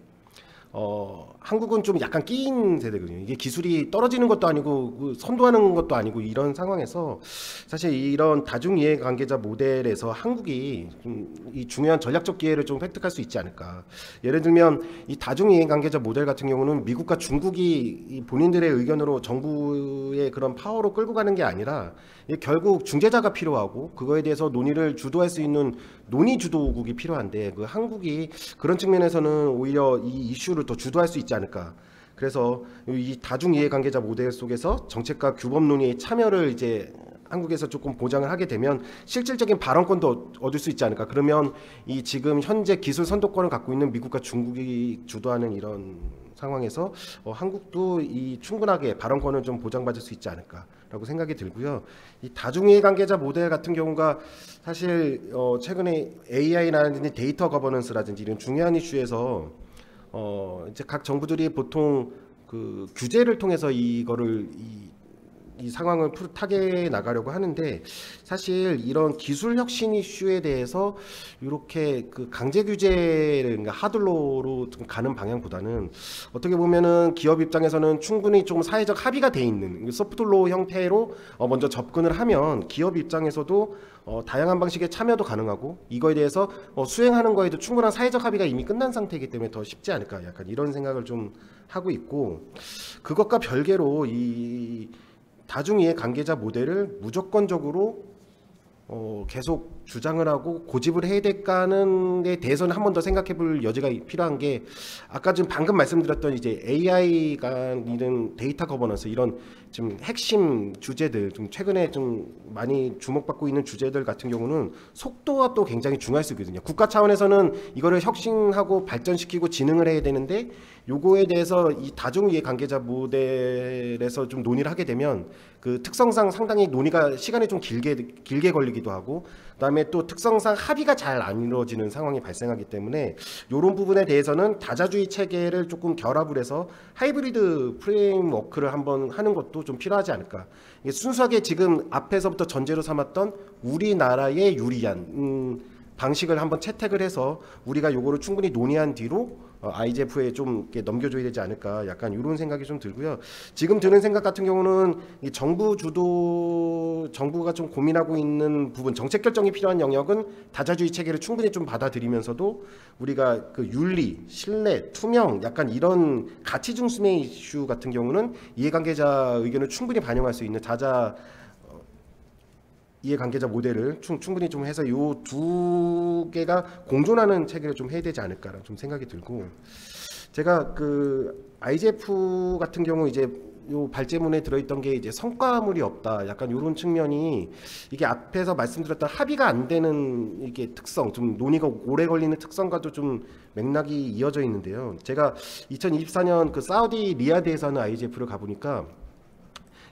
한국은 좀 약간 끼인 세대거든요. 이게 기술이 떨어지는 것도 아니고 선도하는 것도 아니고 이런 상황에서 사실 이런 다중이해 관계자 모델에서 한국이 좀 이 중요한 전략적 기회를 좀 획득할 수 있지 않을까. 예를 들면 이 다중이해 관계자 모델 같은 경우는 미국과 중국이 본인들의 의견으로 정부의 그런 파워로 끌고 가는 게 아니라 결국 중재자가 필요하고 그거에 대해서 논의를 주도할 수 있는 논의 주도국이 필요한데 그 한국이 그런 측면에서는 오히려 이 이슈를 더 주도할 수 있지 않을까. 그래서 이 다중이해 관계자 모델 속에서 정책과 규범 논의에 참여를 이제 한국에서 조금 보장을 하게 되면 실질적인 발언권도 얻을 수 있지 않을까. 그러면 이 지금 현재 기술 선도권을 갖고 있는 미국과 중국이 주도하는 이런 상황에서 한국도 이 충분하게 발언권을 좀 보장받을 수 있지 않을까라고 생각이 들고요. 이 다중이해 관계자 모델 같은 경우가 사실 최근에 AI라든지 데이터 거버넌스라든지 이런 중요한 이슈에서 이제 각 정부들이 보통 그 규제를 통해서 이거를 이 상황을 타개해 나가려고 하는데 사실 이런 기술 혁신 이슈에 대해서 이렇게 그 강제 규제를 그러니까 하드로로 좀 가는 방향보다는 어떻게 보면은 기업 입장에서는 충분히 좀 사회적 합의가 돼 있는 소프트로 형태로 먼저 접근을 하면 기업 입장에서도 다양한 방식의 참여도 가능하고 이거에 대해서 수행하는 거에도 충분한 사회적 합의가 이미 끝난 상태이기 때문에 더 쉽지 않을까 약간 이런 생각을 좀 하고 있고 그것과 별개로 이 다중이해 관계자 모델을 무조건적으로 계속 주장을 하고 고집을 해야 될까는 데 대해서는 한 번 더 생각해 볼 여지가 필요한 게 아까 좀 방금 말씀드렸던 이제 AI가 이런 데이터 거버넌스 이런 지금 핵심 주제들 좀 최근에 좀 많이 주목받고 있는 주제들 같은 경우는 속도가 또 굉장히 중요할 수 있거든요. 국가 차원에서는 이거를 혁신하고 발전시키고 진흥을 해야 되는데 요거에 대해서 이 다중이해 관계자 모델에서 좀 논의를 하게 되면 그 특성상 상당히 논의가 시간이 좀 길게 걸리기도 하고 그다음에 또 특성상 합의가 잘 안 이루어지는 상황이 발생하기 때문에 이런 부분에 대해서는 다자주의 체계를 조금 결합을 해서 하이브리드 프레임워크를 한번 하는 것도 좀 필요하지 않을까. 이게 순수하게 지금 앞에서부터 전제로 삼았던 우리나라의 유리한 방식을 한번 채택을 해서 우리가 요거를 충분히 논의한 뒤로 IGF에 좀 이렇게 넘겨줘야 되지 않을까 약간 이런 생각이 좀 들고요. 지금 드는 생각 같은 경우는 이 정부가 좀 고민하고 있는 부분 정책 결정이 필요한 영역은 다자주의 체계를 충분히 좀 받아들이면서도 우리가 그 윤리, 신뢰, 투명 약간 이런 가치 중심의 이슈 같은 경우는 이해관계자 의견을 충분히 반영할 수 있는 다자 이해관계자 모델을 충분히 좀 해서 요 두 개가 공존하는 체계를 좀 해야 되지 않을까라는 좀 생각이 들고 제가 그 IGF 같은 경우 이제 요 발제문에 들어있던 게 이제 성과물이 없다 약간 이런 측면이 이게 앞에서 말씀드렸던 합의가 안 되는 이게 특성 좀 논의가 오래 걸리는 특성과도 좀 맥락이 이어져 있는데요. 제가 2024년 그 사우디 리야드에서 하는 IGF를 가보니까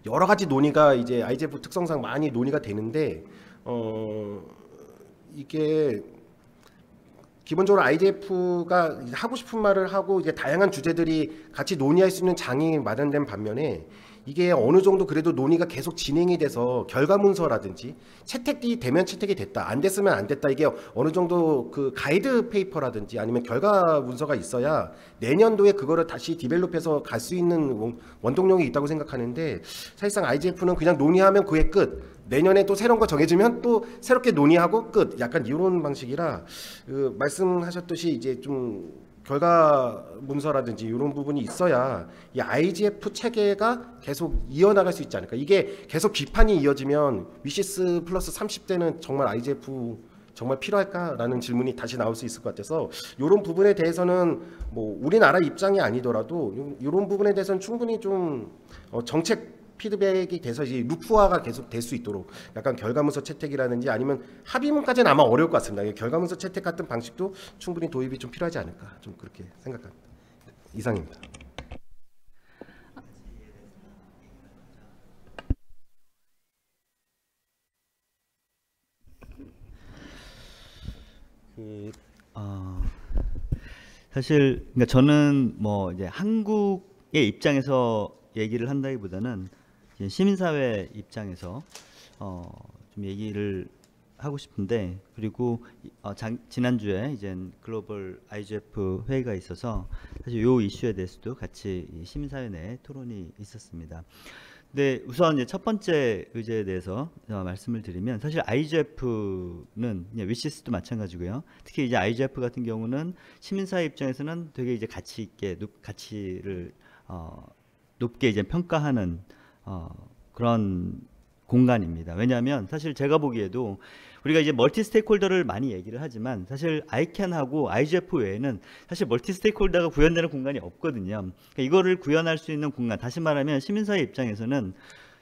여러 가지 논의가 이제 IGF 특성상 많이 논의가 되는데 이게 기본적으로 IGF가 하고 싶은 말을 하고 이제 다양한 주제들이 같이 논의할 수 있는 장이 마련된 반면에 이게 어느 정도 그래도 논의가 계속 진행이 돼서 결과 문서라든지 채택이 되면 채택이 됐다 안 됐으면 안 됐다 이게 어느 정도 그 가이드 페이퍼라든지 아니면 결과 문서가 있어야 내년도에 그거를 다시 디벨롭해서 갈 수 있는 원동력이 있다고 생각하는데 사실상 IGF는 그냥 논의하면 그게 끝 내년에 또 새로운 거 정해지면 또 새롭게 논의하고 끝 약간 이런 방식이라 그 말씀하셨듯이 이제 좀 결과 문서라든지 이런 부분이 있어야 이 IGF 체계가 계속 이어나갈 수 있지 않을까. 이게 계속 비판이 이어지면 위시스 플러스 30대는 정말 IGF 정말 필요할까라는 질문이 다시 나올 수 있을 것 같아서 이런 부분에 대해서는 뭐 우리나라 입장이 아니더라도 이런 부분에 대해서는 충분히 좀 정책 피드백이 돼서 이제 루프화가 계속 될 수 있도록 약간 결과문서 채택이라든지 아니면 합의문까지는 아마 어려울 것 같습니다. 결과문서 채택 같은 방식도 충분히 도입이 좀 필요하지 않을까 좀 그렇게 생각합니다. 이상입니다. 사실 그러니까 저는 뭐 이제 한국의 입장에서 얘기를 한다기보다는 이제 시민사회 입장에서 좀 얘기를 하고 싶은데 그리고 지난주에 이제 글로벌 IGF 회의가 있어서 사실 요 이슈에 대해서도 같이 시민사회 내에 토론이 있었습니다. 근데 우선 이제 첫 번째 의제에 대해서 말씀을 드리면 사실 IGF는 위시스도 마찬가지고요. 특히 이제 IGF 같은 경우는 시민사회 입장에서는 되게 이제 가치 있게 가치를 높게 이제 평가하는 그런 공간입니다. 왜냐하면 사실 제가 보기에도 우리가 이제 멀티 스테이크홀더를 많이 얘기를 하지만 사실 ICAN하고 IGF 외에는 사실 멀티 스테이크홀더가 구현되는 공간이 없거든요. 그러니까 이거를 구현할 수 있는 공간, 다시 말하면 시민사회 입장에서는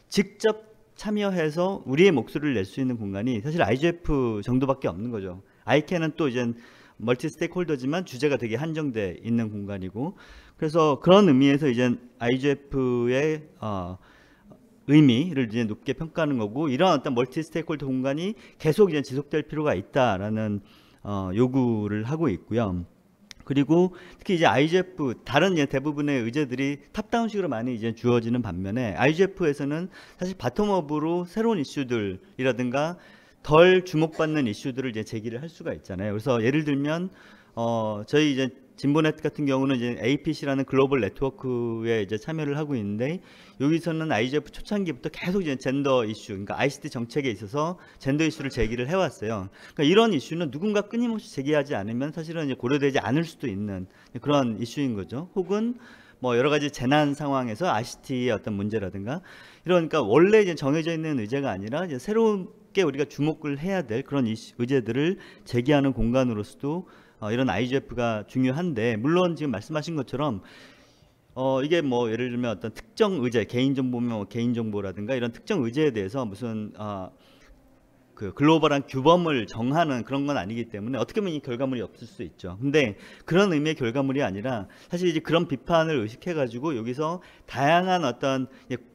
직접 참여해서 우리의 목소리를 낼 수 있는 공간이 사실 IGF 정도밖에 없는 거죠. ICAN은 또 이제 멀티 스테이크홀더지만 주제가 되게 한정돼 있는 공간이고 그래서 그런 의미에서 이제 IGF의 의미를 이제 높게 평가하는 거고 이런 어떤 멀티 스테이크홀더 공간이 계속 이제 지속될 필요가 있다라는 요구를 하고 있고요. 그리고 특히 이제 IGF 다른 이제 대부분의 의제들이 탑다운식으로 많이 이제 주어지는 반면에 IGF에서는 사실 바텀업으로 새로운 이슈들이라든가 덜 주목받는 이슈들을 이제 제기를 할 수가 있잖아요. 그래서 예를 들면 저희 이제 진보넷 같은 경우는 이제 APC라는 글로벌 네트워크에 이제 참여를 하고 있는데 여기서는 IGF 초창기부터 계속 이제 젠더 이슈, 그러니까 ICT 정책에 있어서 젠더 이슈를 제기를 해왔어요. 그러니까 이런 이슈는 누군가 끊임없이 제기하지 않으면 사실은 이제 고려되지 않을 수도 있는 그런 이슈인 거죠. 혹은 뭐 여러 가지 재난 상황에서 ICT의 어떤 문제라든가 이러니까 원래 이제 정해져 있는 의제가 아니라 이제 새롭게 우리가 주목을 해야 될 그런 의제들을 제기하는 공간으로서도 이런 IGF가 중요한데 물론 지금 말씀하신 것처럼 이게 뭐 예를 들면 어떤 특정 의제, 개인정보면 뭐 개인정보라든가 이런 특정 의제에 대해서 무슨 그 글로벌한 규범을 정하는 그런 건 아니기 때문에 어떻게 보면 이 결과물이 없을 수 있죠. 근데 그런 의미의 결과물이 아니라 사실 이제 그런 비판을 의식해 가지고 여기서 다양한 어떤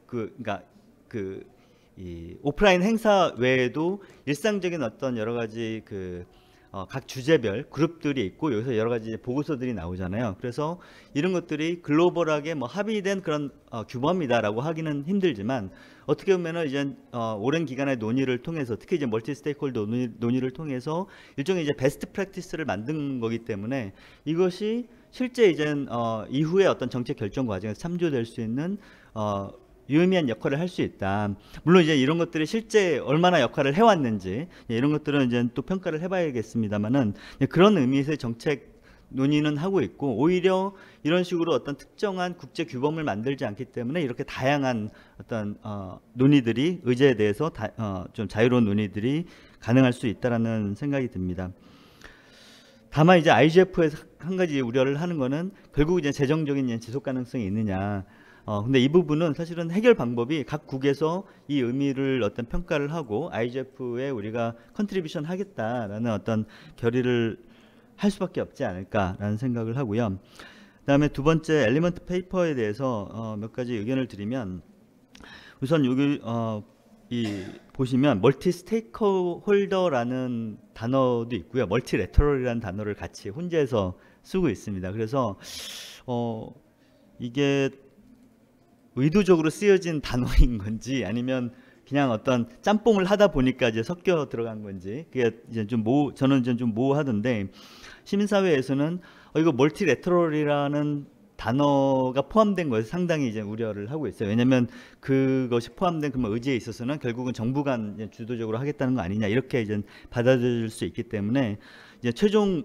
그러니까 이 오프라인 행사 외에도 일상적인 어떤 여러 가지 각 주제별 그룹들이 있고 여기서 여러 가지 보고서들이 나오잖아요. 그래서 이런 것들이 글로벌하게 뭐 합의된 그런 규범이다라고 하기는 힘들지만 어떻게 보면은 이제 오랜 기간의 논의를 통해서 특히 이제 멀티 스테이크홀더 논의를 통해서 일종의 이제 베스트 프랙티스를 만든 거기 때문에 이것이 실제 이제 이후에 어떤 정책 결정 과정에서 참조될 수 있는 유의미한 역할을 할 수 있다. 물론 이제 이런 것들이 실제 얼마나 역할을 해왔는지 이런 것들은 이제 또 평가를 해봐야겠습니다만은 그런 의미에서의 정책 논의는 하고 있고 오히려 이런 식으로 어떤 특정한 국제 규범을 만들지 않기 때문에 이렇게 다양한 어떤 논의들이 의제에 대해서 좀 자유로운 논의들이 가능할 수 있다라는 생각이 듭니다. 다만 이제 IGF에서 한 가지 우려를 하는 거는 결국 이제 재정적인 지속 가능성이 있느냐. 근데 이 부분은 사실은 해결 방법이 각국에서 이 의미를 어떤 평가를 하고 IGF에 우리가 컨트리뷰션 하겠다라는 어떤 결의를 할 수밖에 없지 않을까라는 생각을 하고요. 그다음에 두 번째 엘리먼트 페이퍼에 대해서 몇 가지 의견을 드리면 우선 여기 보시면 멀티 스테이크홀더라는 단어도 있고요. 멀티 레터럴이라는 단어를 같이 혼재해서 쓰고 있습니다. 그래서 이게 의도적으로 쓰여진 단어인 건지 아니면 그냥 어떤 짬뽕을 하다 보니까 이제 섞여 들어간 건지 그게 이제 저는 이제 좀 모호하던데 시민사회에서는 이거 멀티레터럴이라는 단어가 포함된 것에 상당히 이제 우려를 하고 있어요. 왜냐하면 그것이 포함된 그런 의지에 있어서는 결국은 정부 간 이제 주도적으로 하겠다는 거 아니냐 이렇게 이제 받아들일 수 있기 때문에 이제 지금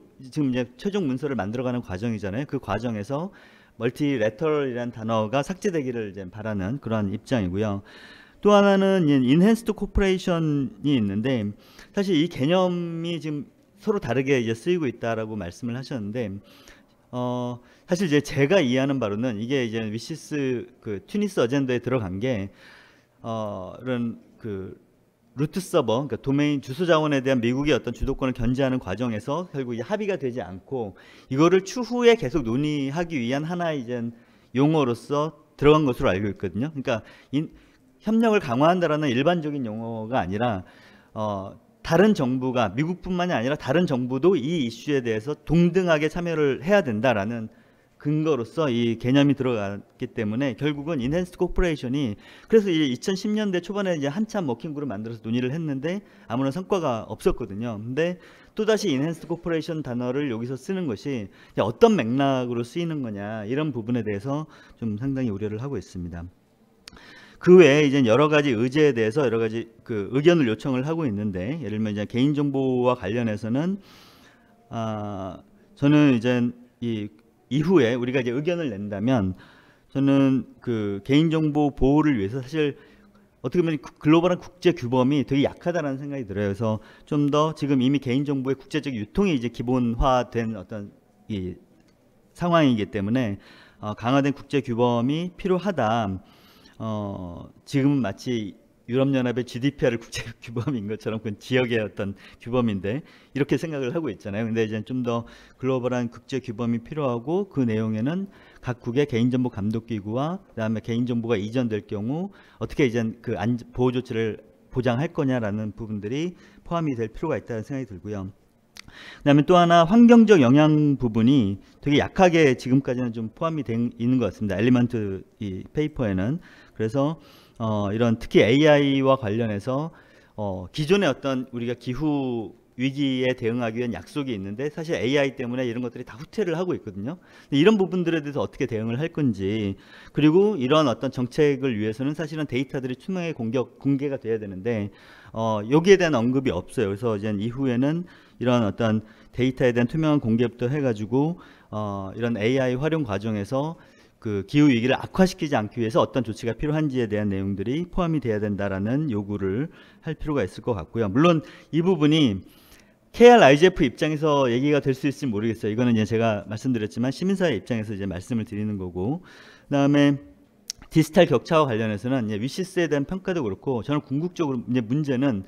이제 최종 문서를 만들어가는 과정이잖아요. 그 과정에서 멀티레터럴이라는 단어가 삭제되기를 이제 바라는 그런 입장이고요. 또 하나는 인핸스드 코퍼레이션이 있는데 사실 이 개념이 지금 서로 다르게 이제 쓰이고 있다라고 말씀을 하셨는데 사실 이제 제가 이해하는 바로는 이게 이제 위시스 튜니스 어젠더에 들어간 게 이런 루트 서버, 그러니까 도메인 주소 자원에 대한 미국의 어떤 주도권을 견제하는 과정에서 결국 이제 합의가 되지 않고 이거를 추후에 계속 논의하기 위한 하나의 이제 용어로서 들어간 것으로 알고 있거든요. 그러니까 협력을 강화한다라는 일반적인 용어가 아니라 다른 정부가 미국뿐만이 아니라 다른 정부도 이 이슈에 대해서 동등하게 참여를 해야 된다라는 근거로서 이 개념이 들어갔기 때문에 결국은 인핸스드 코퍼레이션이 그래서 이제 2010년대 초반에 이제 한참 워킹그룹 만들어서 논의를 했는데 아무런 성과가 없었거든요. 근데 또다시 인핸스드 코퍼레이션 단어를 여기서 쓰는 것이 어떤 맥락으로 쓰이는 거냐 이런 부분에 대해서 좀 상당히 우려를 하고 있습니다. 그 외에 이제 여러 가지 의제에 대해서 여러 가지 의견을 요청을 하고 있는데 예를 들면 이제 개인정보와 관련해서는 저는 이제 이후에 우리가 이제 의견을 낸다면 저는 개인정보 보호를 위해서 사실 어떻게 보면 글로벌한 국제 규범이 되게 약하다는 생각이 들어요. 그래서 좀 더 지금 이미 개인정보의 국제적 유통이 이제 기본화된 어떤 이 상황이기 때문에 강화된 국제 규범이 필요하다. 지금은 마치 유럽연합의 GDPR을 국제 규범인 것처럼 그 지역의 어떤 규범인데 이렇게 생각을 하고 있잖아요. 근데 이제 좀 더 글로벌한 국제 규범이 필요하고 그 내용에는 각국의 개인정보 감독기구와 그다음에 개인정보가 이전될 경우 어떻게 이제 보호 조치를 보장할 거냐라는 부분들이 포함이 될 필요가 있다는 생각이 들고요. 그다음에 또 하나 환경적 영향 부분이 되게 약하게 지금까지는 좀 포함이 된 있는 것 같습니다. 엘리먼트 이 페이퍼에는. 그래서 이런 특히 AI와 관련해서 기존의 어떤 우리가 기후 위기에 대응하기 위한 약속이 있는데 사실 AI 때문에 이런 것들이 다 후퇴를 하고 있거든요. 이런 부분들에 대해서 어떻게 대응을 할 건지, 그리고 이런 어떤 정책을 위해서는 사실은 데이터들이 투명하게 공개가 돼야 되는데 여기에 대한 언급이 없어요. 그래서 이제 이후에는 이런 어떤 데이터에 대한 투명한 공개부터 해가지고 이런 AI 활용 과정에서 그 기후 위기를 악화시키지 않기 위해서 어떤 조치가 필요한지에 대한 내용들이 포함이 돼야 된다라는 요구를 할 필요가 있을 것 같고요. 물론 이 부분이 KR IGF 입장에서 얘기가 될 수 있을지 모르겠어요. 이거는 이제 제가 말씀드렸지만 시민사회 입장에서 이제 말씀을 드리는 거고, 그다음에 디지털 격차와 관련해서는 이제 위시스에 대한 평가도 그렇고, 저는 궁극적으로 이제 문제는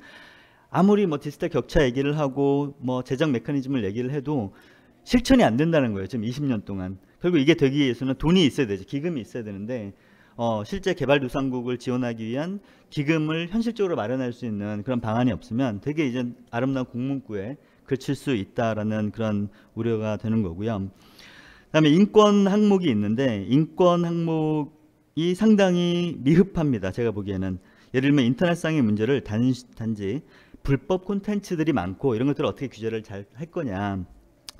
아무리 뭐 디지털 격차 얘기를 하고 뭐 재정 메커니즘을 얘기를 해도 실천이 안 된다는 거예요. 지금 20년 동안. 결국 이게 되기 위해서는 돈이 있어야 되죠. 기금이 있어야 되는데 실제 개발도상국을 지원하기 위한 기금을 현실적으로 마련할 수 있는 그런 방안이 없으면 되게 이제 아름다운 공문구에 그칠 수 있다라는 그런 우려가 되는 거고요. 그다음에 인권 항목이 있는데 인권 항목이 상당히 미흡합니다. 제가 보기에는 예를 들면 인터넷상의 문제를 단지 불법 콘텐츠들이 많고 이런 것들을 어떻게 규제를 잘 할 거냐,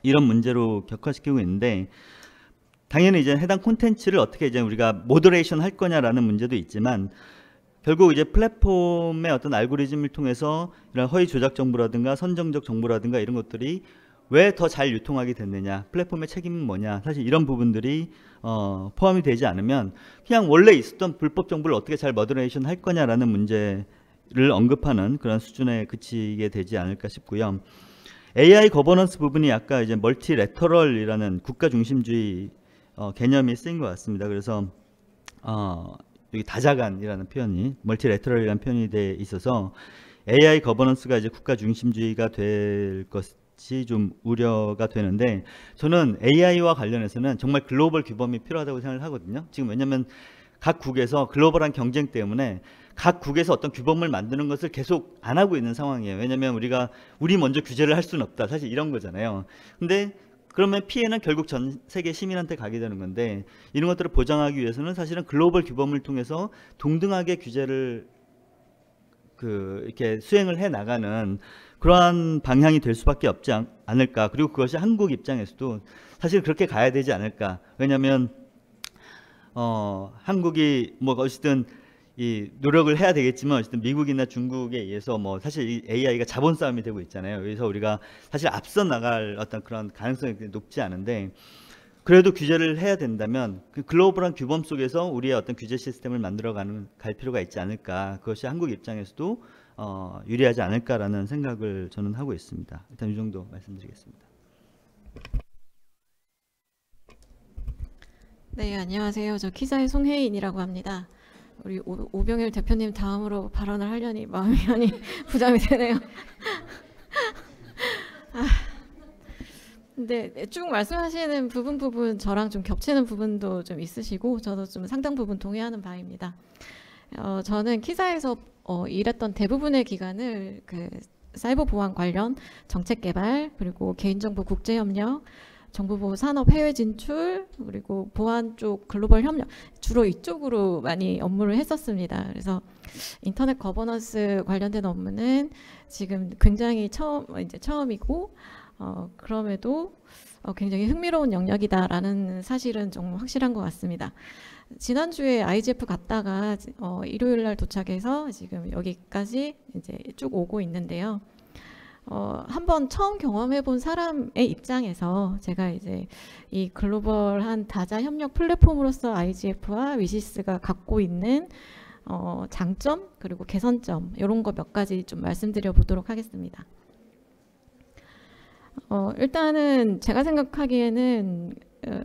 이런 문제로 격화시키고 있는데, 당연히 이제 해당 콘텐츠를 어떻게 이제 우리가 모더레이션 할 거냐라는 문제도 있지만, 결국 이제 플랫폼의 어떤 알고리즘을 통해서 이런 허위 조작 정보라든가 선정적 정보라든가 이런 것들이 왜 더 잘 유통하게 됐느냐, 플랫폼의 책임은 뭐냐, 사실 이런 부분들이 포함이 되지 않으면 그냥 원래 있었던 불법 정보를 어떻게 잘 모더레이션 할 거냐라는 문제를 언급하는 그런 수준에 그치게 되지 않을까 싶고요. AI 거버넌스 부분이 아까 이제 멀티래터럴이라는 국가 중심주의 개념이 쓰인 것 같습니다. 그래서 여기 다자간이라는 표현이 멀티래터럴이라는 표현이 돼 있어서 AI 거버넌스가 이제 국가 중심주의가 될 것이 좀 우려가 되는데, 저는 AI와 관련해서는 정말 글로벌 규범이 필요하다고 생각을 하거든요. 지금 왜냐하면 각 국에서 글로벌한 경쟁 때문에 각 국에서 어떤 규범을 만드는 것을 계속 안 하고 있는 상황이에요. 왜냐하면 우리 먼저 규제를 할 수는 없다, 사실 이런 거잖아요. 근데 그러면 피해는 결국 전 세계 시민한테 가게 되는 건데, 이런 것들을 보장하기 위해서는 사실은 글로벌 규범을 통해서 동등하게 규제를 이렇게 수행을 해 나가는 그러한 방향이 될 수밖에 없지 않을까. 그리고 그것이 한국 입장에서도 사실 그렇게 가야 되지 않을까. 왜냐하면 한국이 뭐 어쨌든 이 노력을 해야 되겠지만 어쨌든 미국이나 중국에 의해서 뭐 사실 이 AI가 자본 싸움이 되고 있잖아요. 그래서 우리가 사실 앞서 나갈 어떤 그런 가능성이 높지 않은데, 그래도 규제를 해야 된다면 그 글로벌한 규범 속에서 우리의 어떤 규제 시스템을 갈 필요가 있지 않을까. 그것이 한국 입장에서도 유리하지 않을까라는 생각을 저는 하고 있습니다. 일단 이 정도 말씀드리겠습니다. 네, 안녕하세요. 저 키자의 송혜인이라고 합니다. 우리 오병일 대표님 다음으로 발언을 하려니 마음이 많이 부담이 되네요. 근데 쭉 말씀하시는 부분 저랑 좀 겹치는 부분도 좀 있으시고, 저도 좀 상당 부분 동의하는 바입니다. 저는 키자에서 일했던 대부분의 기간을 그 사이버 보안 관련 정책 개발, 그리고 개인정보 국제협력, 정보보호 산업 해외 진출, 그리고 보안 쪽 글로벌 협력, 주로 이쪽으로 많이 업무를 했었습니다. 그래서 인터넷 거버넌스 관련된 업무는 지금 굉장히 처음이고, 그럼에도 굉장히 흥미로운 영역이다라는 사실은 좀 확실한 것 같습니다. 지난주에 IGF 갔다가 일요일 날 도착해서 지금 여기까지 이제 쭉 오고 있는데요. 한번 처음 경험해본 사람의 입장에서 제가 이제 이 글로벌한 다자 협력 플랫폼으로서 IGF와 위시스가 갖고 있는 장점, 그리고 개선점, 이런 거 몇 가지 좀 말씀드려 보도록 하겠습니다. 일단은 제가 생각하기에는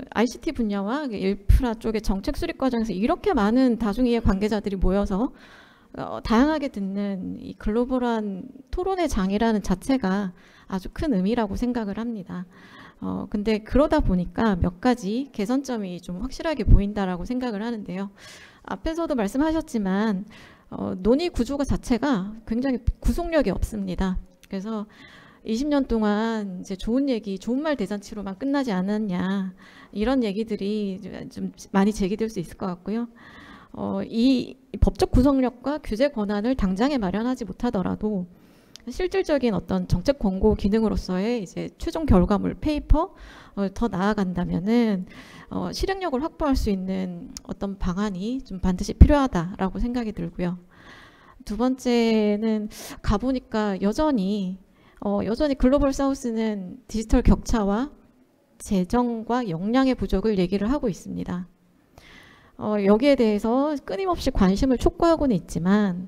ICT 분야와 인프라 쪽의 정책 수립 과정에서 이렇게 많은 다중이해 관계자들이 모여서 다양하게 듣는 이 글로벌한 토론의 장이라는 자체가 아주 큰 의미라고 생각을 합니다. 근데 그러다 보니까 몇 가지 개선점이 좀 확실하게 보인다라고 생각을 하는데요. 앞에서도 말씀하셨지만 논의 구조가 자체가 굉장히 구속력이 없습니다. 그래서 20년 동안 이제 좋은 얘기, 좋은 말 대잔치로만 끝나지 않았냐 이런 얘기들이 좀 많이 제기될 수 있을 것 같고요. 이 법적 구속력과 규제 권한을 당장에 마련하지 못하더라도 실질적인 어떤 정책 권고 기능으로서의 이제 최종 결과물 페이퍼 더 나아간다면은 실행력을 확보할 수 있는 어떤 방안이 좀 반드시 필요하다라고 생각이 들고요. 두 번째는 가보니까 여전히 글로벌 사우스는 디지털 격차와 재정과 역량의 부족을 얘기를 하고 있습니다. 여기에 대해서 끊임없이 관심을 촉구하고는 있지만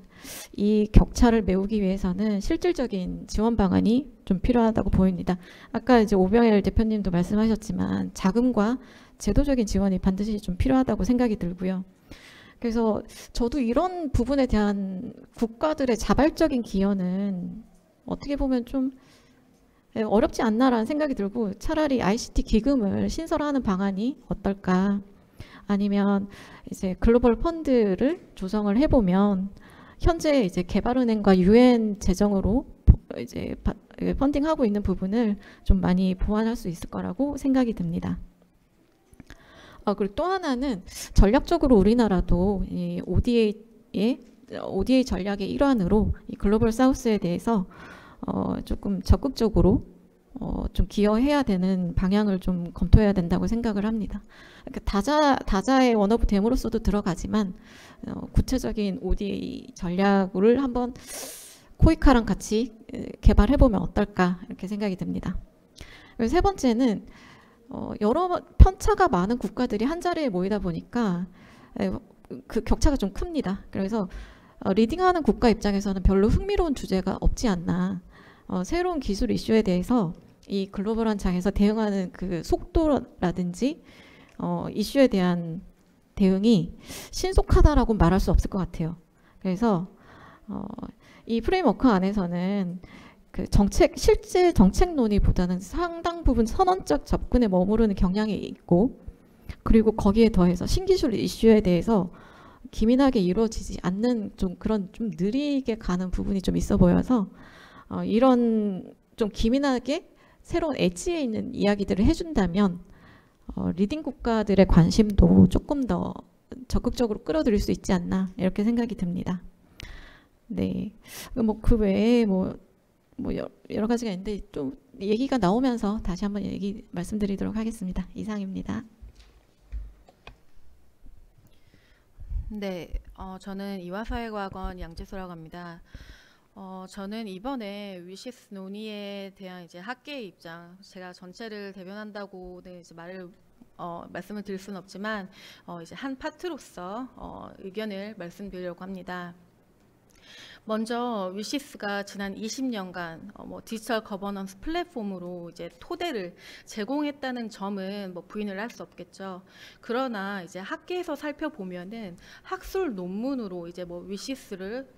이 격차를 메우기 위해서는 실질적인 지원 방안이 좀 필요하다고 보입니다. 아까 이제 오병일 대표님도 말씀하셨지만 자금과 제도적인 지원이 반드시 좀 필요하다고 생각이 들고요. 그래서 저도 이런 부분에 대한 국가들의 자발적인 기여는 어떻게 보면 좀 어렵지 않나라는 생각이 들고 차라리 ICT 기금을 신설하는 방안이 어떨까? 아니면 이제 글로벌 펀드를 조성을 해보면 현재 이제 개발은행과 UN 재정으로 이제 펀딩하고 있는 부분을 좀 많이 보완할 수 있을 거라고 생각이 듭니다. 그리고 또 하나는 전략적으로 우리나라도 이 ODA 전략의 일환으로 이 글로벌 사우스에 대해서 조금 적극적으로 좀 기여해야 되는 방향을 좀 검토해야 된다고 생각을 합니다. 그러니까 다자의 원 오브 댐으로서도 들어가지만 구체적인 ODA 전략을 한번 코이카랑 같이 개발해보면 어떨까 이렇게 생각이 듭니다. 그리고 세 번째는 여러 편차가 많은 국가들이 한 자리에 모이다 보니까 그 격차가 좀 큽니다. 그래서 리딩하는 국가 입장에서는 별로 흥미로운 주제가 없지 않나. 새로운 기술 이슈에 대해서 이 글로벌한 장에서 대응하는 그 속도라든지 이슈에 대한 대응이 신속하다라고 말할 수 없을 것 같아요. 그래서 이 프레임워크 안에서는 그 실제 정책 논의보다는 상당 부분 선언적 접근에 머무르는 경향이 있고, 그리고 거기에 더해서 신기술 이슈에 대해서 기민하게 이루어지지 않는 좀 그런 좀 느리게 가는 부분이 좀 있어 보여서 이런 좀 기민하게 새로운 엣지에 있는 이야기들을 해준다면 리딩 국가들의 관심도 조금 더 적극적으로 끌어들일 수 있지 않나 이렇게 생각이 듭니다. 네, 뭐 그 외에 뭐 여러 가지가 있는데 좀 얘기가 나오면서 다시 한번 말씀드리도록 하겠습니다. 이상입니다. 네, 저는 이화사회과학원 양재수라고 합니다. 저는 이번에 위시스 논의에 대한 이제 학계의 입장, 제가 전체를 대변한다고는 이제 말씀을 드릴 수는 없지만 이제 한 파트로서 의견을 말씀드리려고 합니다. 먼저 위시스가 지난 20년간 디지털 거버넌스 플랫폼으로 이제 토대를 제공했다는 점은 부인을 할 수 없겠죠. 그러나 이제 학계에서 살펴보면은 학술 논문으로 이제 위시스를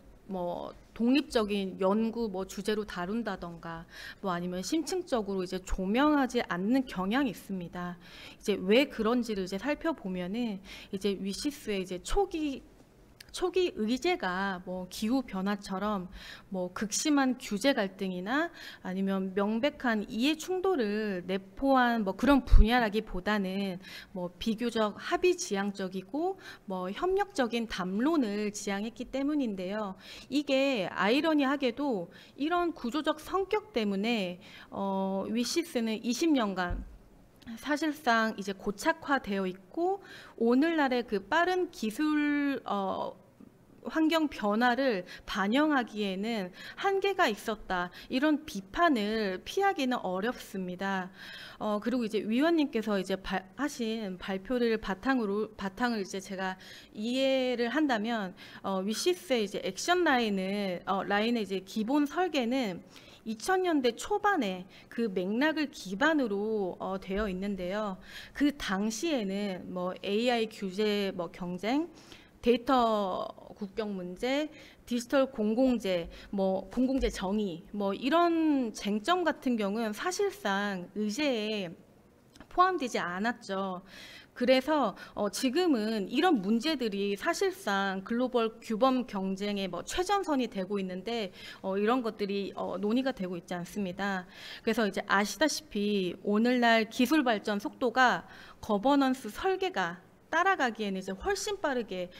독립적인 연구 주제로 다룬다던가 아니면 심층적으로 이제 조명하지 않는 경향이 있습니다. 이제 왜 그런지를 이제 살펴보면은 이제 위시스의 이제 초기 의제가 기후 변화처럼 극심한 규제 갈등이나 아니면 명백한 이해 충돌을 내포한 그런 분야라기보다는 비교적 합의지향적이고 협력적인 담론을 지향했기 때문인데요. 이게 아이러니하게도 이런 구조적 성격 때문에 위시스는 20년간 사실상 이제 고착화되어 있고 오늘날의 그 빠른 기술 환경 변화를 반영하기에는 한계가 있었다. 이런 비판을 피하기는 어렵습니다. 그리고 이제 위원님께서 이제 하신 발표를 바탕을 이제 제가 이해를 한다면 위시스의 이제 액션 라인의 이제 기본 설계는 2000년대 초반에 그 맥락을 기반으로 되어 있는데요. 그 당시에는 AI 규제, 경쟁, 데이터 국경 문제, 디지털 공공재, 공공재 정의, 이런 쟁점 같은 경우는 사실상 의제에 포함되지 않았죠. 그래서 지금은 이런 문제들이 사실상 글로벌 규범 경쟁의 뭐 최전선이 되고 있는데 이런 것들이 논의가 되고 있지 않습니다. 그래서 이제 아시다시피 오늘날 기술 발전 속도가 거버넌스 설계가 따라가기에는 이제 훨씬 빠르게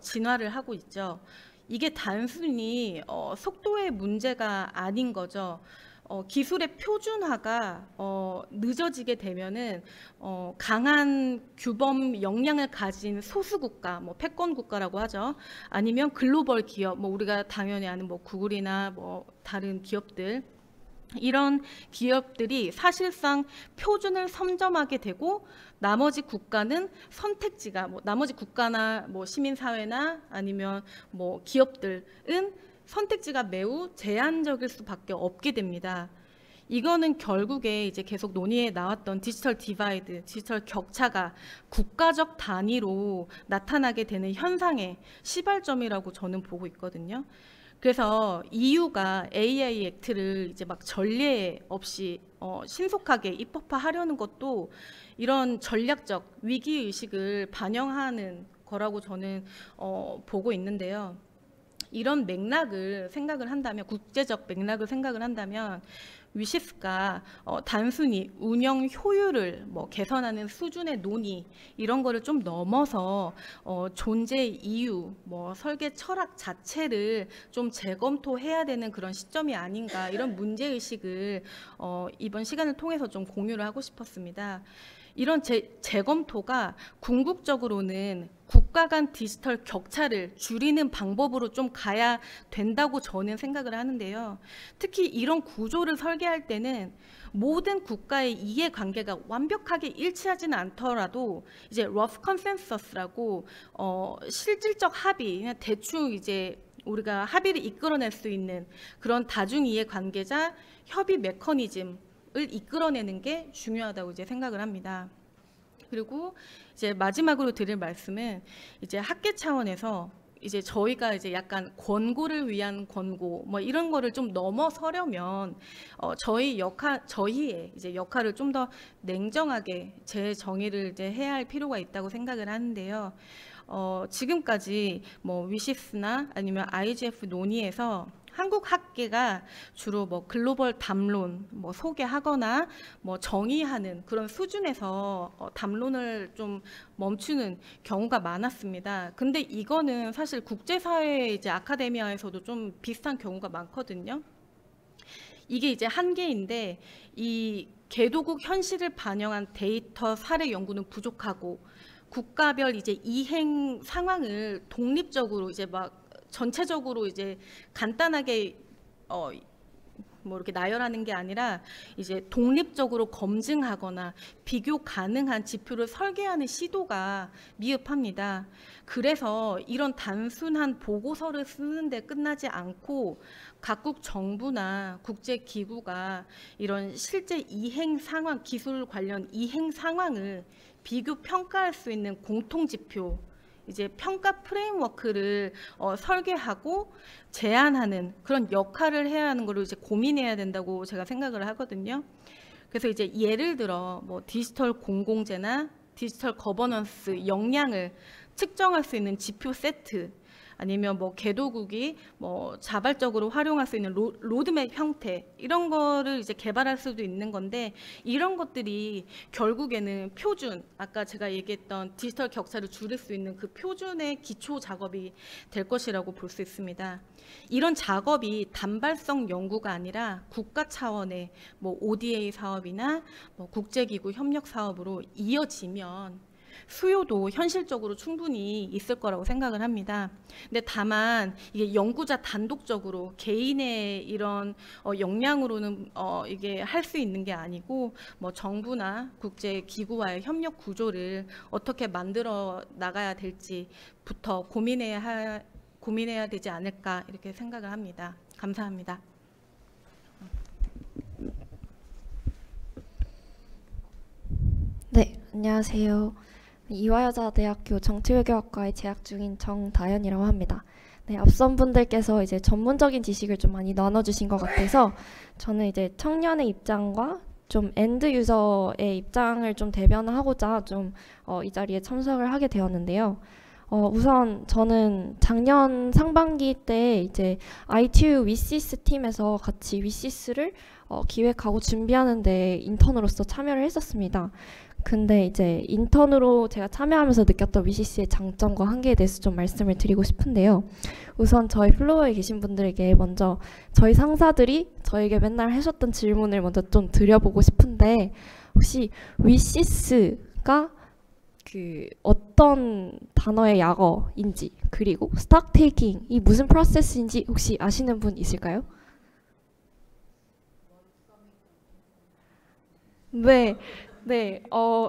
진화를 하고 있죠. 이게 단순히 속도의 문제가 아닌 거죠. 기술의 표준화가 늦어지게 되면은 강한 규범 역량을 가진 소수 국가, 뭐 패권 국가라고 하죠. 아니면 글로벌 기업, 뭐 우리가 당연히 아는 뭐 구글이나 뭐 다른 기업들, 이런 기업들이 사실상 표준을 선점하게 되고 나머지 국가는 선택지가 뭐 나머지 국가나 뭐 시민사회나 아니면 뭐 기업들은 선택지가 매우 제한적일 수밖에 없게 됩니다. 이거는 결국에 이제 계속 논의에 나왔던 디지털 디바이드, 디지털 격차가 국가적 단위로 나타나게 되는 현상의 시발점이라고 저는 보고 있거든요. 그래서 EU가 AI 액트를 이제 막 전례 없이 신속하게 입법화하려는 것도 이런 전략적 위기 의식을 반영하는 거라고 저는 보고 있는데요. 이런 맥락을 생각을 한다면, 국제적 맥락을 생각을 한다면 위시스가 단순히 운영 효율을 뭐 개선하는 수준의 논의 이런 거를 좀 넘어서 존재 이유, 뭐 설계 철학 자체를 좀 재검토해야 되는 그런 시점이 아닌가, 이런 문제 의식을 이번 시간을 통해서 좀 공유를 하고 싶었습니다. 이런 재검토가 궁극적으로는 국가 간 디지털 격차를 줄이는 방법으로 좀 가야 된다고 저는 생각을 하는데요. 특히 이런 구조를 설계할 때는 모든 국가의 이해관계가 완벽하게 일치하지는 않더라도 이제 러프 컨센서스라고 실질적 합의, 그냥 대충 이제 우리가 합의를 이끌어낼 수 있는 그런 다중 이해관계자 협의 메커니즘을 이끌어내는 게 중요하다고 이제 생각을 합니다. 그리고 이제 마지막으로 드릴 말씀은 이제 학계 차원에서 이제 저희가 이제 약간 권고를 위한 권고 뭐 이런 거를 좀 넘어서려면 저희의 이제 역할을 좀 더 냉정하게 재정의를 이제 해야 할 필요가 있다고 생각을 하는데요. 지금까지 뭐 위시스나 아니면 IGF 논의에서 한국 학계가 주로 뭐 글로벌 담론 뭐 소개하거나 뭐 정의하는 그런 수준에서 담론을 좀 멈추는 경우가 많았습니다. 근데 이거는 사실 국제사회 이제 아카데미아에서도 좀 비슷한 경우가 많거든요. 이게 이제 한계인데 이 개도국 현실을 반영한 데이터 사례 연구는 부족하고 국가별 이제 이행 상황을 독립적으로 이제 막 전체적으로 이제 간단하게 뭐 이렇게 나열하는 게 아니라 이제 독립적으로 검증하거나 비교 가능한 지표를 설계하는 시도가 미흡합니다. 그래서 이런 단순한 보고서를 쓰는데 끝나지 않고 각국 정부나 국제기구가 이런 실제 이행 상황, 기술 관련 이행 상황을 비교 평가할 수 있는 공통지표, 이제 평가 프레임워크를 설계하고 제안하는 그런 역할을 해야 하는 걸로 이제 고민해야 된다고 제가 생각을 하거든요. 그래서 이제 예를 들어 뭐 디지털 공공재나 디지털 거버넌스 역량을 측정할 수 있는 지표 세트, 아니면 뭐 개도국이 뭐 자발적으로 활용할 수 있는 로드맵 형태, 이런 거를 이제 개발할 수도 있는 건데, 이런 것들이 결국에는 표준, 아까 제가 얘기했던 디지털 격차를 줄일 수 있는 그 표준의 기초 작업이 될 것이라고 볼 수 있습니다. 이런 작업이 단발성 연구가 아니라 국가 차원의 뭐 ODA 사업이나 뭐 국제기구 협력 사업으로 이어지면 수요도 현실적으로 충분히 있을 거라고 생각을 합니다. 근데 다만 이게 연구자 단독적으로 개인의 이런 역량으로는 이게 할 수 있는 게 아니고 뭐 정부나 국제 기구와의 협력 구조를 어떻게 만들어 나가야 될지부터 고민해야 되지 않을까, 이렇게 생각을 합니다. 감사합니다. 네, 안녕하세요. 이화여자대학교 정치외교학과에 재학 중인 정다현이라고 합니다. 네, 앞선 분들께서 이제 전문적인 지식을 좀 많이 나눠주신 것 같아서 저는 이제 청년의 입장과 좀 엔드 유저의 입장을 좀 대변하고자 좀 이 자리에 참석을 하게 되었는데요. 우선 저는 작년 상반기 때 이제 ITU 위시스 팀에서 같이 위시스를 기획하고 준비하는데 인턴으로서 참여를 했었습니다. 근데 이제 인턴으로 제가 참여하면서 느꼈던 위시스의 장점과 한계에 대해서 좀 말씀을 드리고 싶은데요. 우선 저희 플로어에 계신 분들에게 먼저 저희 상사들이 저에게 맨날 하셨던 질문을 먼저 좀 드려보고 싶은데, 혹시 위시스가 그 어떤 단어의 약어인지, 그리고 스탁 테이킹이 무슨 프로세스인지 혹시 아시는 분 있을까요? 네. 네,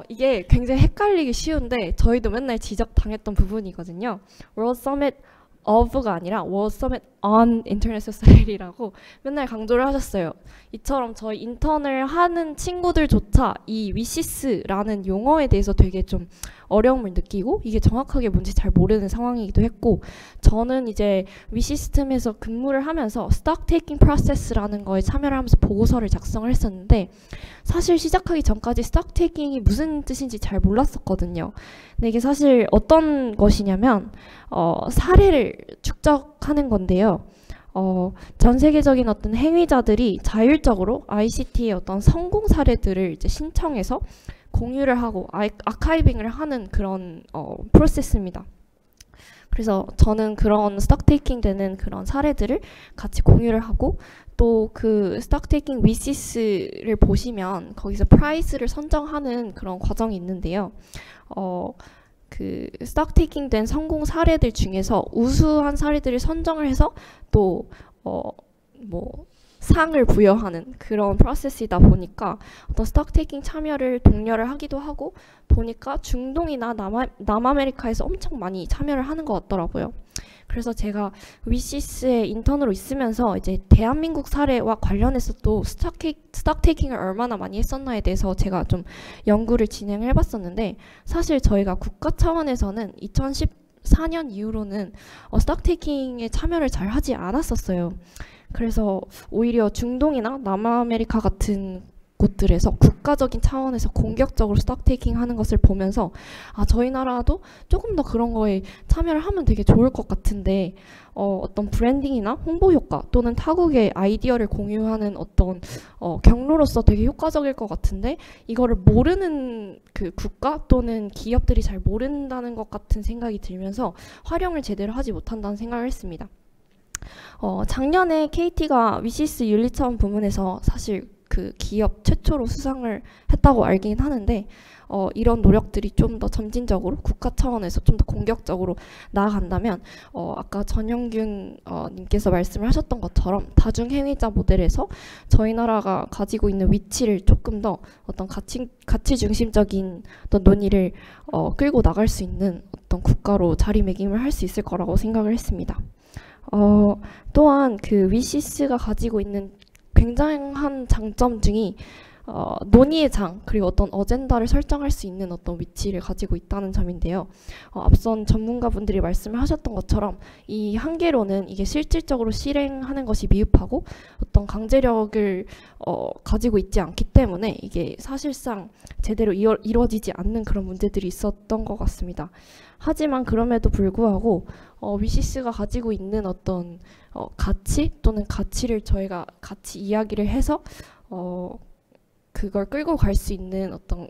이게 굉장히 헷갈리기 쉬운데 저희도 맨날 지적당했던 부분이거든요. World Summit of가 아니라 World Summit on Internet Society라고 맨날 강조를 하셨어요. 이처럼 저희 인턴을 하는 친구들조차 이 위시스라는 용어에 대해서 되게 좀 어려움을 느끼고 이게 정확하게 뭔지 잘 모르는 상황이기도 했고, 저는 이제 위시스템에서 근무를 하면서 스톡 테이킹 프로세스라는 거에 참여를 하면서 보고서를 작성을 했었는데, 사실 시작하기 전까지 스톡 테이킹이 무슨 뜻인지 잘 몰랐었거든요. 근데 이게 사실 어떤 것이냐면 사례를 축적하는 건데요. 전 세계적인 어떤 행위자들이 자율적으로 ICT의 어떤 성공 사례들을 이제 신청해서 공유를 하고 아카이빙을 하는 그런 프로세스입니다. 그래서 저는 그런 스톡 테이킹 되는 그런 사례들을 같이 공유를 하고, 또 그 스톡 테이킹 위시스를 보시면 거기서 프라이스를 선정하는 그런 과정이 있는데요. 그 스톡 테이킹 된 성공 사례들 중에서 우수한 사례들을 선정을 해서 또 상을 부여하는 그런 프로세스이다 보니까 어떤 스톡 테이킹 참여를 독려를 하기도 하고, 보니까 중동이나 남아메리카에서 엄청 많이 참여를 하는 것 같더라고요. 그래서 제가 위시스의 인턴으로 있으면서 이제 대한민국 사례와 관련해서 또 스톡 테이킹을 얼마나 많이 했었나에 대해서 제가 좀 연구를 진행을 해봤었는데, 사실 저희가 국가 차원에서는 2014년 이후로는 스톡 테이킹에 참여를 잘 하지 않았었어요. 그래서 오히려 중동이나 남아메리카 같은 곳들에서 국가적인 차원에서 공격적으로 스톡 테이킹 하는 것을 보면서 저희 나라도 조금 더 그런 거에 참여를 하면 되게 좋을 것 같은데, 어떤 브랜딩이나 홍보 효과 또는 타국의 아이디어를 공유하는 어떤 경로로서 되게 효과적일 것 같은데, 이거를 모르는 그 국가 또는 기업들이 잘 모른다는 것 같은 생각이 들면서 활용을 제대로 하지 못한다는 생각을 했습니다. 작년에 KT가 위시스 윤리차원 부문에서 사실 그 기업 최초로 수상을 했다고 알긴 하는데, 이런 노력들이 좀 더 점진적으로 국가 차원에서 좀 더 공격적으로 나아간다면 아까 전영균 님께서 말씀을 하셨던 것처럼 다중행위자 모델에서 저희 나라가 가지고 있는 위치를 조금 더 어떤 가치 중심적인 어떤 논의를 끌고 나갈 수 있는 어떤 국가로 자리매김을 할 수 있을 거라고 생각을 했습니다. 또한 그 위시스가 가지고 있는 굉장한 장점 중이 논의의 장, 그리고 어떤 어젠다를 설정할 수 있는 어떤 위치를 가지고 있다는 점인데요. 앞선 전문가분들이 말씀을 하셨던 것처럼 이 한계로는 이게 실질적으로 실행하는 것이 미흡하고 어떤 강제력을 가지고 있지 않기 때문에 이게 사실상 제대로 이루어지지 않는 그런 문제들이 있었던 것 같습니다. 하지만 그럼에도 불구하고 위시스가 가지고 있는 어떤 가치 또는 가치를 저희가 같이 이야기를 해서 그걸 끌고 갈 수 있는 어떤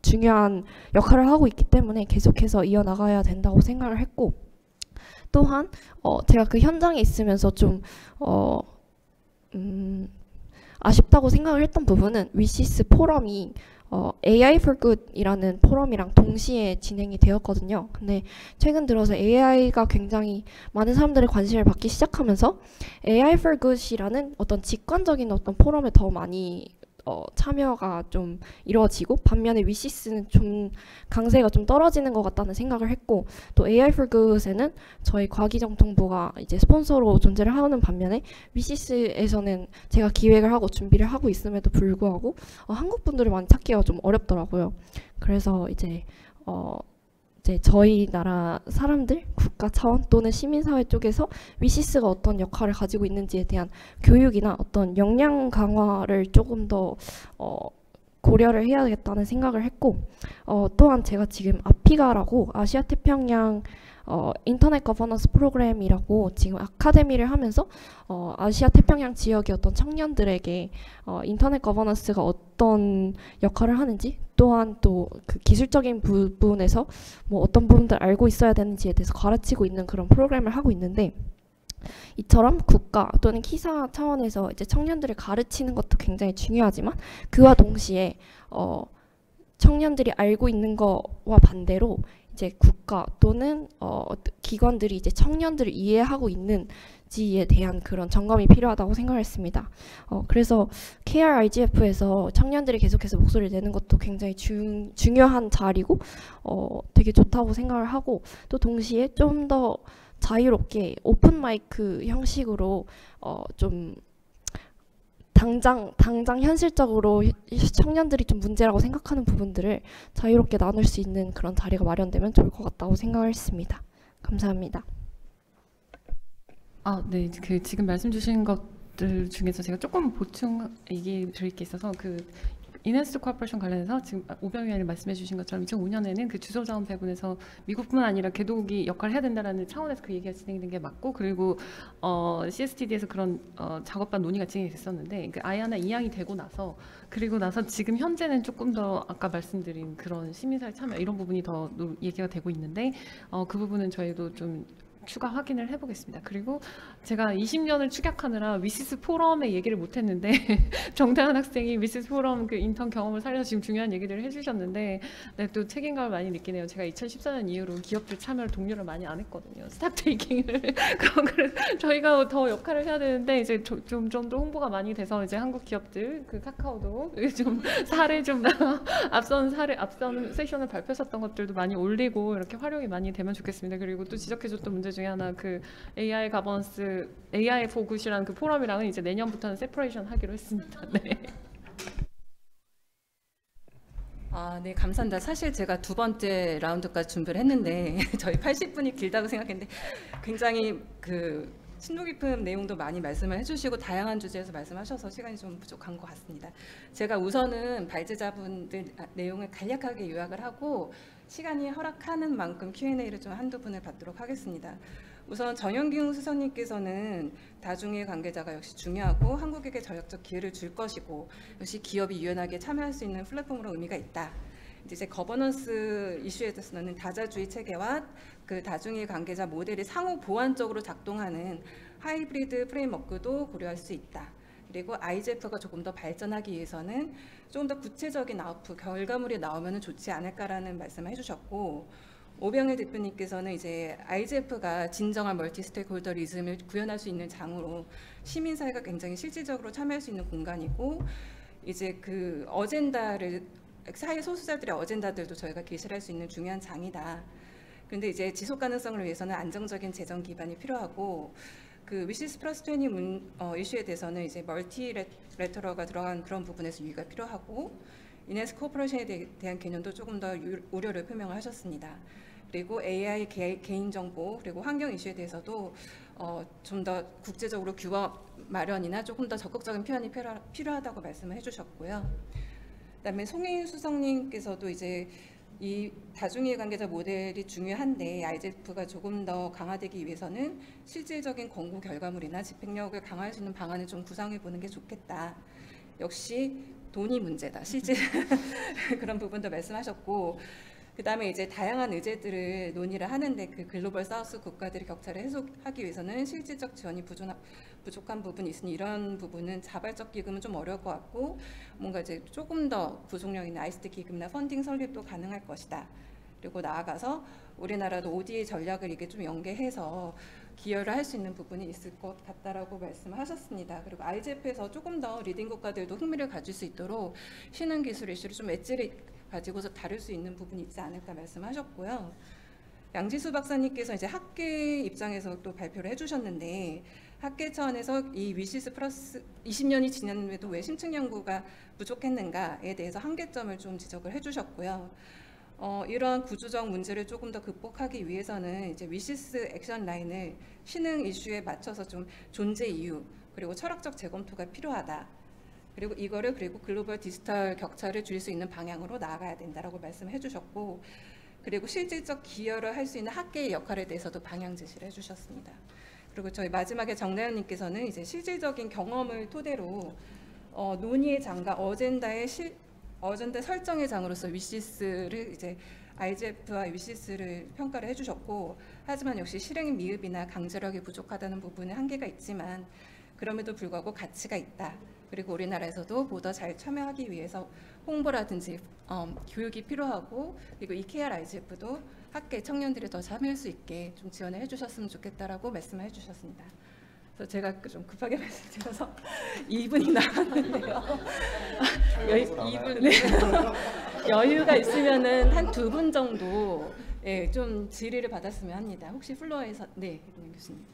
중요한 역할을 하고 있기 때문에 계속해서 이어나가야 된다고 생각을 했고, 또한 제가 그 현장에 있으면서 좀 아쉽다고 생각을 했던 부분은 위시스 포럼이 AI for Good이라는 포럼이랑 동시에 진행이 되었거든요. 근데 최근 들어서 AI가 굉장히 많은 사람들의 관심을 받기 시작하면서 AI for Good이라는 어떤 직관적인 어떤 포럼에 더 많이 참여가 좀 이루어지고, 반면에 위시스는 좀 강세가 좀 떨어지는 것 같다는 생각을 했고, 또 AI for Good에는 저희 과기정통부가 이제 스폰서로 존재를 하는 반면에 위시스에서는 제가 기획을 하고 준비를 하고 있음에도 불구하고 한국 분들을 많이 찾기가 좀 어렵더라고요. 그래서 이제 이제 저희 나라 사람들, 국가 차원 또는 시민사회 쪽에서 위시스가 어떤 역할을 가지고 있는지에 대한 교육이나 어떤 역량 강화를 조금 더 고려를 해야겠다는 생각을 했고, 또한 제가 지금 아피가라고 아시아 태평양 인터넷 거버넌스 프로그램이라고 지금 아카데미를 하면서 아시아 태평양 지역의 어떤 청년들에게 인터넷 거버넌스가 어떤 역할을 하는지, 또한 또 그 기술적인 부분에서 뭐 어떤 부분들 알고 있어야 되는지에 대해서 가르치고 있는 그런 프로그램을 하고 있는데, 이처럼 국가 또는 키사 차원에서 이제 청년들을 가르치는 것도 굉장히 중요하지만, 그와 동시에 청년들이 알고 있는 거와 반대로 이제 국가 또는 기관들이 이제 청년들을 이해하고 있는지에 대한 그런 점검이 필요하다고 생각했습니다. 그래서 KRIGF에서 청년들이 계속해서 목소리를 내는 것도 굉장히 중요한 자리고 되게 좋다고 생각을 하고, 또 동시에 좀 더 자유롭게 오픈 마이크 형식으로 좀 당장 현실적으로 청년들이 좀 문제라고 생각하는 부분들을 자유롭게 나눌 수 있는 그런 자리가 마련되면 좋을 것 같다고 생각을 했습니다. 감사합니다. 네, 그 지금 말씀 주신 것들 중에서 제가 조금 보충 얘기 드릴 게 있어서, 그 인앤스드 코퍼레이션 관련해서 지금 오병 위원님 말씀해 주신 것처럼 2005년에는 그 주소자원 배분에서 미국뿐만 아니라 개독이 역할을 해야 된다라는 차원에서 그 얘기가 진행된 게 맞고, 그리고 CSTD에서 그런 작업반 논의가 진행이 됐었는데, 그 아이아나 2항이 되고 나서, 그리고 나서 지금 현재는 조금 더 아까 말씀드린 그런 시민사회 참여 이런 부분이 더 얘기가 되고 있는데, 그 부분은 저희도 좀 추가 확인을 해보겠습니다. 그리고 제가 20년을 축약하느라 위시스 포럼의 얘기를 못했는데 정다은 학생이 위시스 포럼 그 인턴 경험을 살려서 지금 중요한 얘기들을 해주셨는데, 네, 또 책임감을 많이 느끼네요. 제가 2014년 이후로 기업들 참여를 독려를 많이 안 했거든요. 스탑테이킹을 그런 저희가 더 역할을 해야 되는데, 이제 좀 더 홍보가 많이 돼서 이제 한국 기업들 그 카카오도 좀 사례 좀 앞선 세션을 발표했었던 것들도 많이 올리고 이렇게 활용이 많이 되면 좋겠습니다. 그리고 또 지적해줬던 문제 중에 하나, 그 AI 가버넌스, AI for Good이라는 그 포럼이랑은 이제 내년부터는 세퍼레이션 하기로 했습니다. 네. 네, 감사합니다. 사실 제가 두 번째 라운드까지 준비를 했는데 저희 80분이 길다고 생각했는데 굉장히 그 심도 깊은 내용도 많이 말씀을 해주시고 다양한 주제에서 말씀하셔서 시간이 좀 부족한 것 같습니다. 제가 우선은 발제자분들 내용을 간략하게 요약을 하고 시간이 허락하는 만큼 Q&A를 좀 한두 분을 받도록 하겠습니다. 우선 전영균 수석님께서는 다중의 관계자가 역시 중요하고 한국에게 전략적 기회를 줄 것이고 역시 기업이 유연하게 참여할 수 있는 플랫폼으로 의미가 있다. 이제 거버넌스 이슈에 대해서는 다자주의 체계와 그 다중의 관계자 모델이 상호 보완적으로 작동하는 하이브리드 프레임워크도 고려할 수 있다. 그리고 IGF가 조금 더 발전하기 위해서는 조금 더 구체적인 아웃풋, 결과물이 나오면 좋지 않을까라는 말씀을 해주셨고, 오병일 대표님께서는 이제 IGF가 진정한 멀티 스테이크홀더리즘을 구현할 수 있는 장으로 시민사회가 굉장히 실질적으로 참여할 수 있는 공간이고, 이제 그 어젠다를 사회 소수자들의 어젠다들도 저희가 게시를 할 수 있는 중요한 장이다. 그런데 이제 지속 가능성을 위해서는 안정적인 재정 기반이 필요하고, 그 위시스 플러스 20 이슈에 대해서는 이제 멀티 레터럴가 들어간 그런 부분에서 유의가 필요하고, 인앤스드 코퍼레이션에 대한 개념도 조금 더 우려를 표명을 하셨습니다. 그리고 AI 개인정보 그리고 환경 이슈에 대해서도 좀 더 국제적으로 규범 마련이나 조금 더 적극적인 표현이 필요하다고 말씀을 해주셨고요. 그다음에 송혜인 수석님께서도 이제 이 다중이해 관계자 모델이 중요한데 IGF가 조금 더 강화되기 위해서는 실질적인 권고 결과물이나 집행력을 강화할 수 있는 방안을 좀 구상해 보는 게 좋겠다. 역시 돈이 문제다. 실질 그런 부분도 말씀하셨고, 그다음에 이제 다양한 의제들을 논의를 하는데 그 글로벌 사우스 국가들의 격차를 해소하기 위해서는 실질적 지원이 부족한 부분이 있으니 이런 부분은 자발적 기금은 좀 어려울 것 같고, 뭔가 이제 조금 더 구속력 있는 ICT 기금이나 펀딩 설립도 가능할 것이다. 그리고 나아가서 우리나라도 ODA 전략을 이게 좀 연계해서 기여를 할 수 있는 부분이 있을 것 같다라고 말씀하셨습니다. 그리고 IGF에서 조금 더 리딩 국가들도 흥미를 가질 수 있도록 신흥 기술 이슈를 좀 엣지를 가지고서 다룰 수 있는 부분이 있지 않을까 말씀하셨고요. 양지수 박사님께서 이제 학계 입장에서 또 발표를 해주셨는데, 학계 차원에서 이 위시스 플러스 20년이 지났는데도 왜 심층 연구가 부족했는가에 대해서 한계점을 좀 지적을 해주셨고요. 이러한 구조적 문제를 조금 더 극복하기 위해서는 이제 위시스 액션 라인을 신흥 이슈에 맞춰서 좀 존재 이유 그리고 철학적 재검토가 필요하다. 그리고 이거를 그리고 글로벌 디지털 격차를 줄일 수 있는 방향으로 나아가야 된다라고 말씀해 주셨고, 그리고 실질적 기여를 할 수 있는 학계의 역할에 대해서도 방향 제시를 해주셨습니다. 그리고 저희 마지막에 정나연님께서는 이제 실질적인 경험을 토대로 논의의 장과 어젠다 설정의 장으로서 위시스를 이제 IGF와 위시스를 평가를 해주셨고, 하지만 역시 실행 미흡이나 강제력이 부족하다는 부분에 한계가 있지만 그럼에도 불구하고 가치가 있다. 그리고 우리나라에서도 보다 잘 참여하기 위해서 홍보라든지 교육이 필요하고, 그리고 이 KR-IGF도 학계 청년들이 더 참여할 수 있게 좀 지원을 해주셨으면 좋겠다라고 말씀을 해주셨습니다. 그래서 제가 좀 급하게 말씀드려서 2분이 남았는데요. 2분, 네. 여유가 있으면은 한 2분 정도 좀 질의를 받았으면 합니다. 혹시 플로어에서 네, 이분 교수님.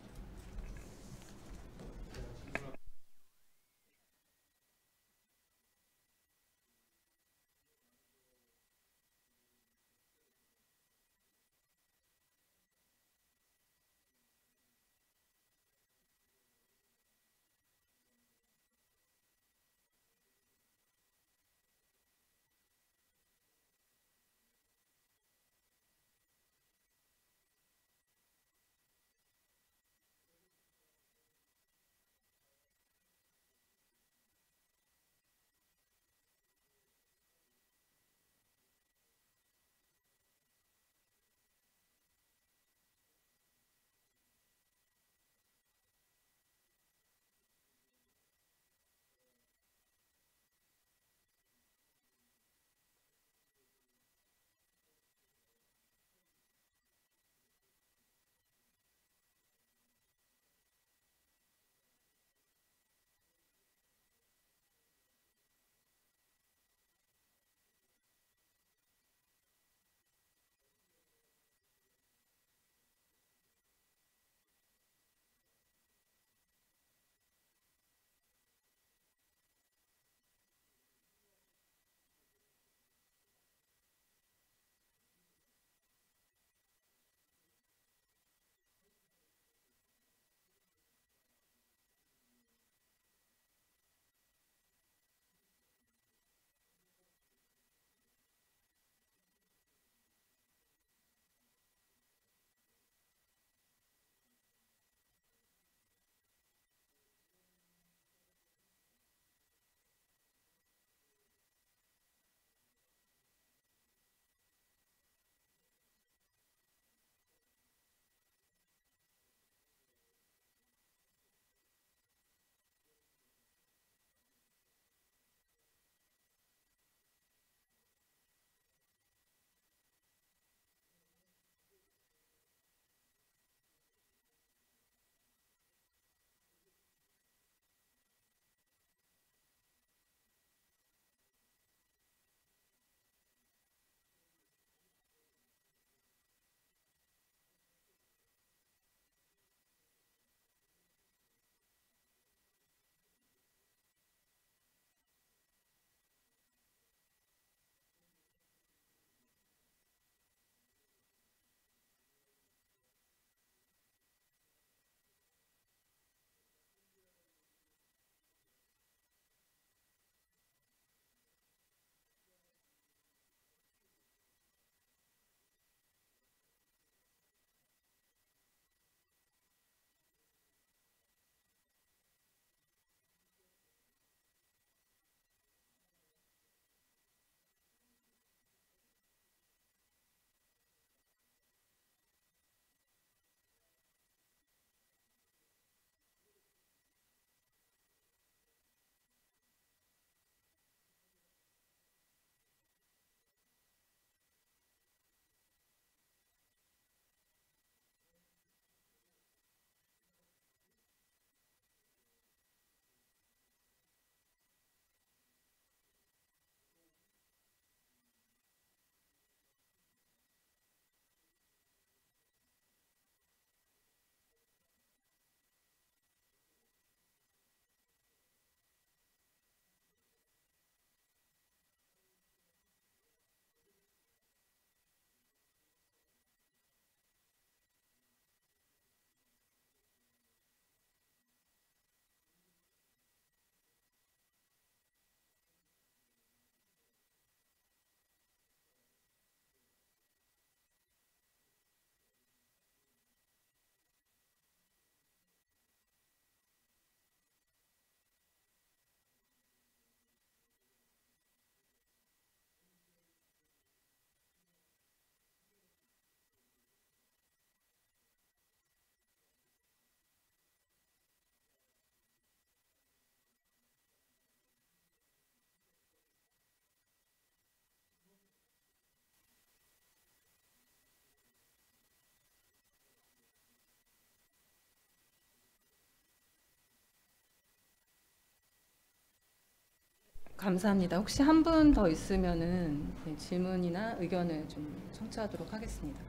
감사합니다. 혹시 한 분 더 있으면은 네, 질문이나 의견을 좀 청취하도록 하겠습니다.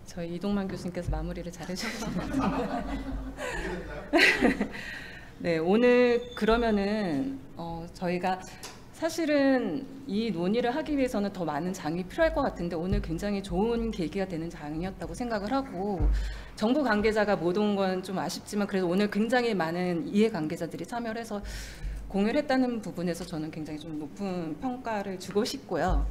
저희 이동만 교수님께서 마무리를 잘 해주셨습니다. 네, 오늘 그러면은 저희가 사실은 이 논의를 하기 위해서는 더 많은 장이 필요할 것 같은데 오늘 굉장히 좋은 계기가 되는 장이었다고 생각을 하고 정부 관계자가 못 온 건 좀 아쉽지만 그래도 오늘 굉장히 많은 이해관계자들이 참여를 해서 공유를 했다는 부분에서 저는 굉장히 좀 높은 평가를 주고 싶고요.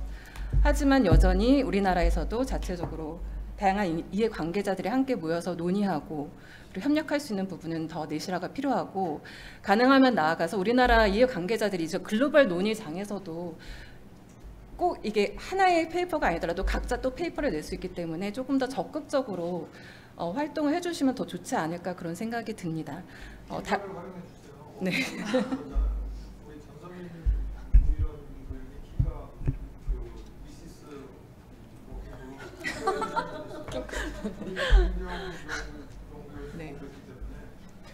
하지만 여전히 우리나라에서도 자체적으로 다양한 이해관계자들이 함께 모여서 논의하고 그리고 협력할 수 있는 부분은 더 내실화가 필요하고 가능하면 나아가서 우리나라 이해관계자들이 이제 글로벌 논의장에서도 꼭 이게 하나의 페이퍼가 아니더라도 각자 또 페이퍼를 낼 수 있기 때문에 조금 더 적극적으로 활동을 해주시면 더 좋지 않을까 그런 생각이 듭니다. 네. 우리 전성민 부위원님의 키가 미시스 네. 그렇기 때문에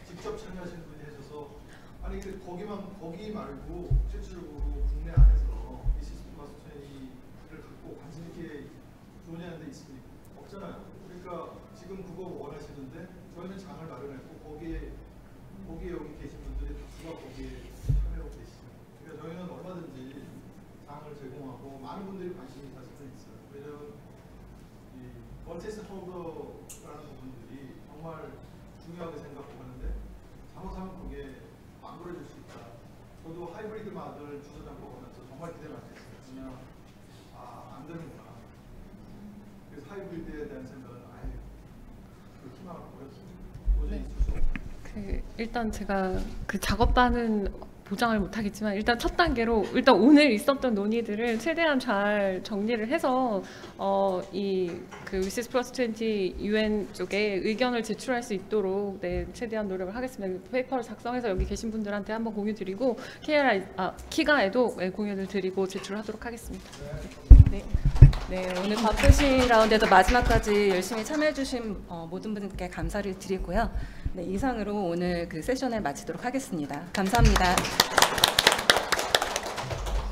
직접 참여하신 분이 해줘서 아니 거기 말고 실질적으로 국내 안에서 미시스 플러스20를 갖고 관심 있게 논의하는 데 있습니까? 없잖아요. 그러니까 지금 그거 원하시는데 저희는 장을 마련했고 거기에 여기 계신 분들이 누가 거기에 참여하고 계시죠. 그러니까 저희는 얼마든지 장을 제공하고 많은 분들이 관심이 사실은 있어요. 왜냐하면 이 멀티스 폴더라는 부분들이 정말 중요하게 생각하고 하는데 잘못하면 그게 망설여질 수 있다. 저도 하이브리드 마들 주소장 보면서 정말 기대 많이 했어요. 그냥 안 되는구나. 그래서 하이브리드에 대한 생각은 아예 그 희망을 버렸습니다. 도저히 있을 수 없어요. 일단 제가 그 작업단은 보장을 못하겠지만 일단 첫 단계로 일단 오늘 있었던 논의들을 최대한 잘 정리를 해서 이 그 위시스 플러스 20 UN 쪽에 의견을 제출할 수 있도록 네, 최대한 노력을 하겠습니다. 페이퍼를 작성해서 여기 계신 분들한테 한번 공유 드리고 키가에도 네, 공유를 드리고 제출하도록 하겠습니다. 네, 오늘 바쁘신 라운드에도 마지막까지 열심히 참여해주신 모든 분들께 감사를 드리고요. 네, 이상으로 오늘 그 세션을 마치도록 하겠습니다. 감사합니다.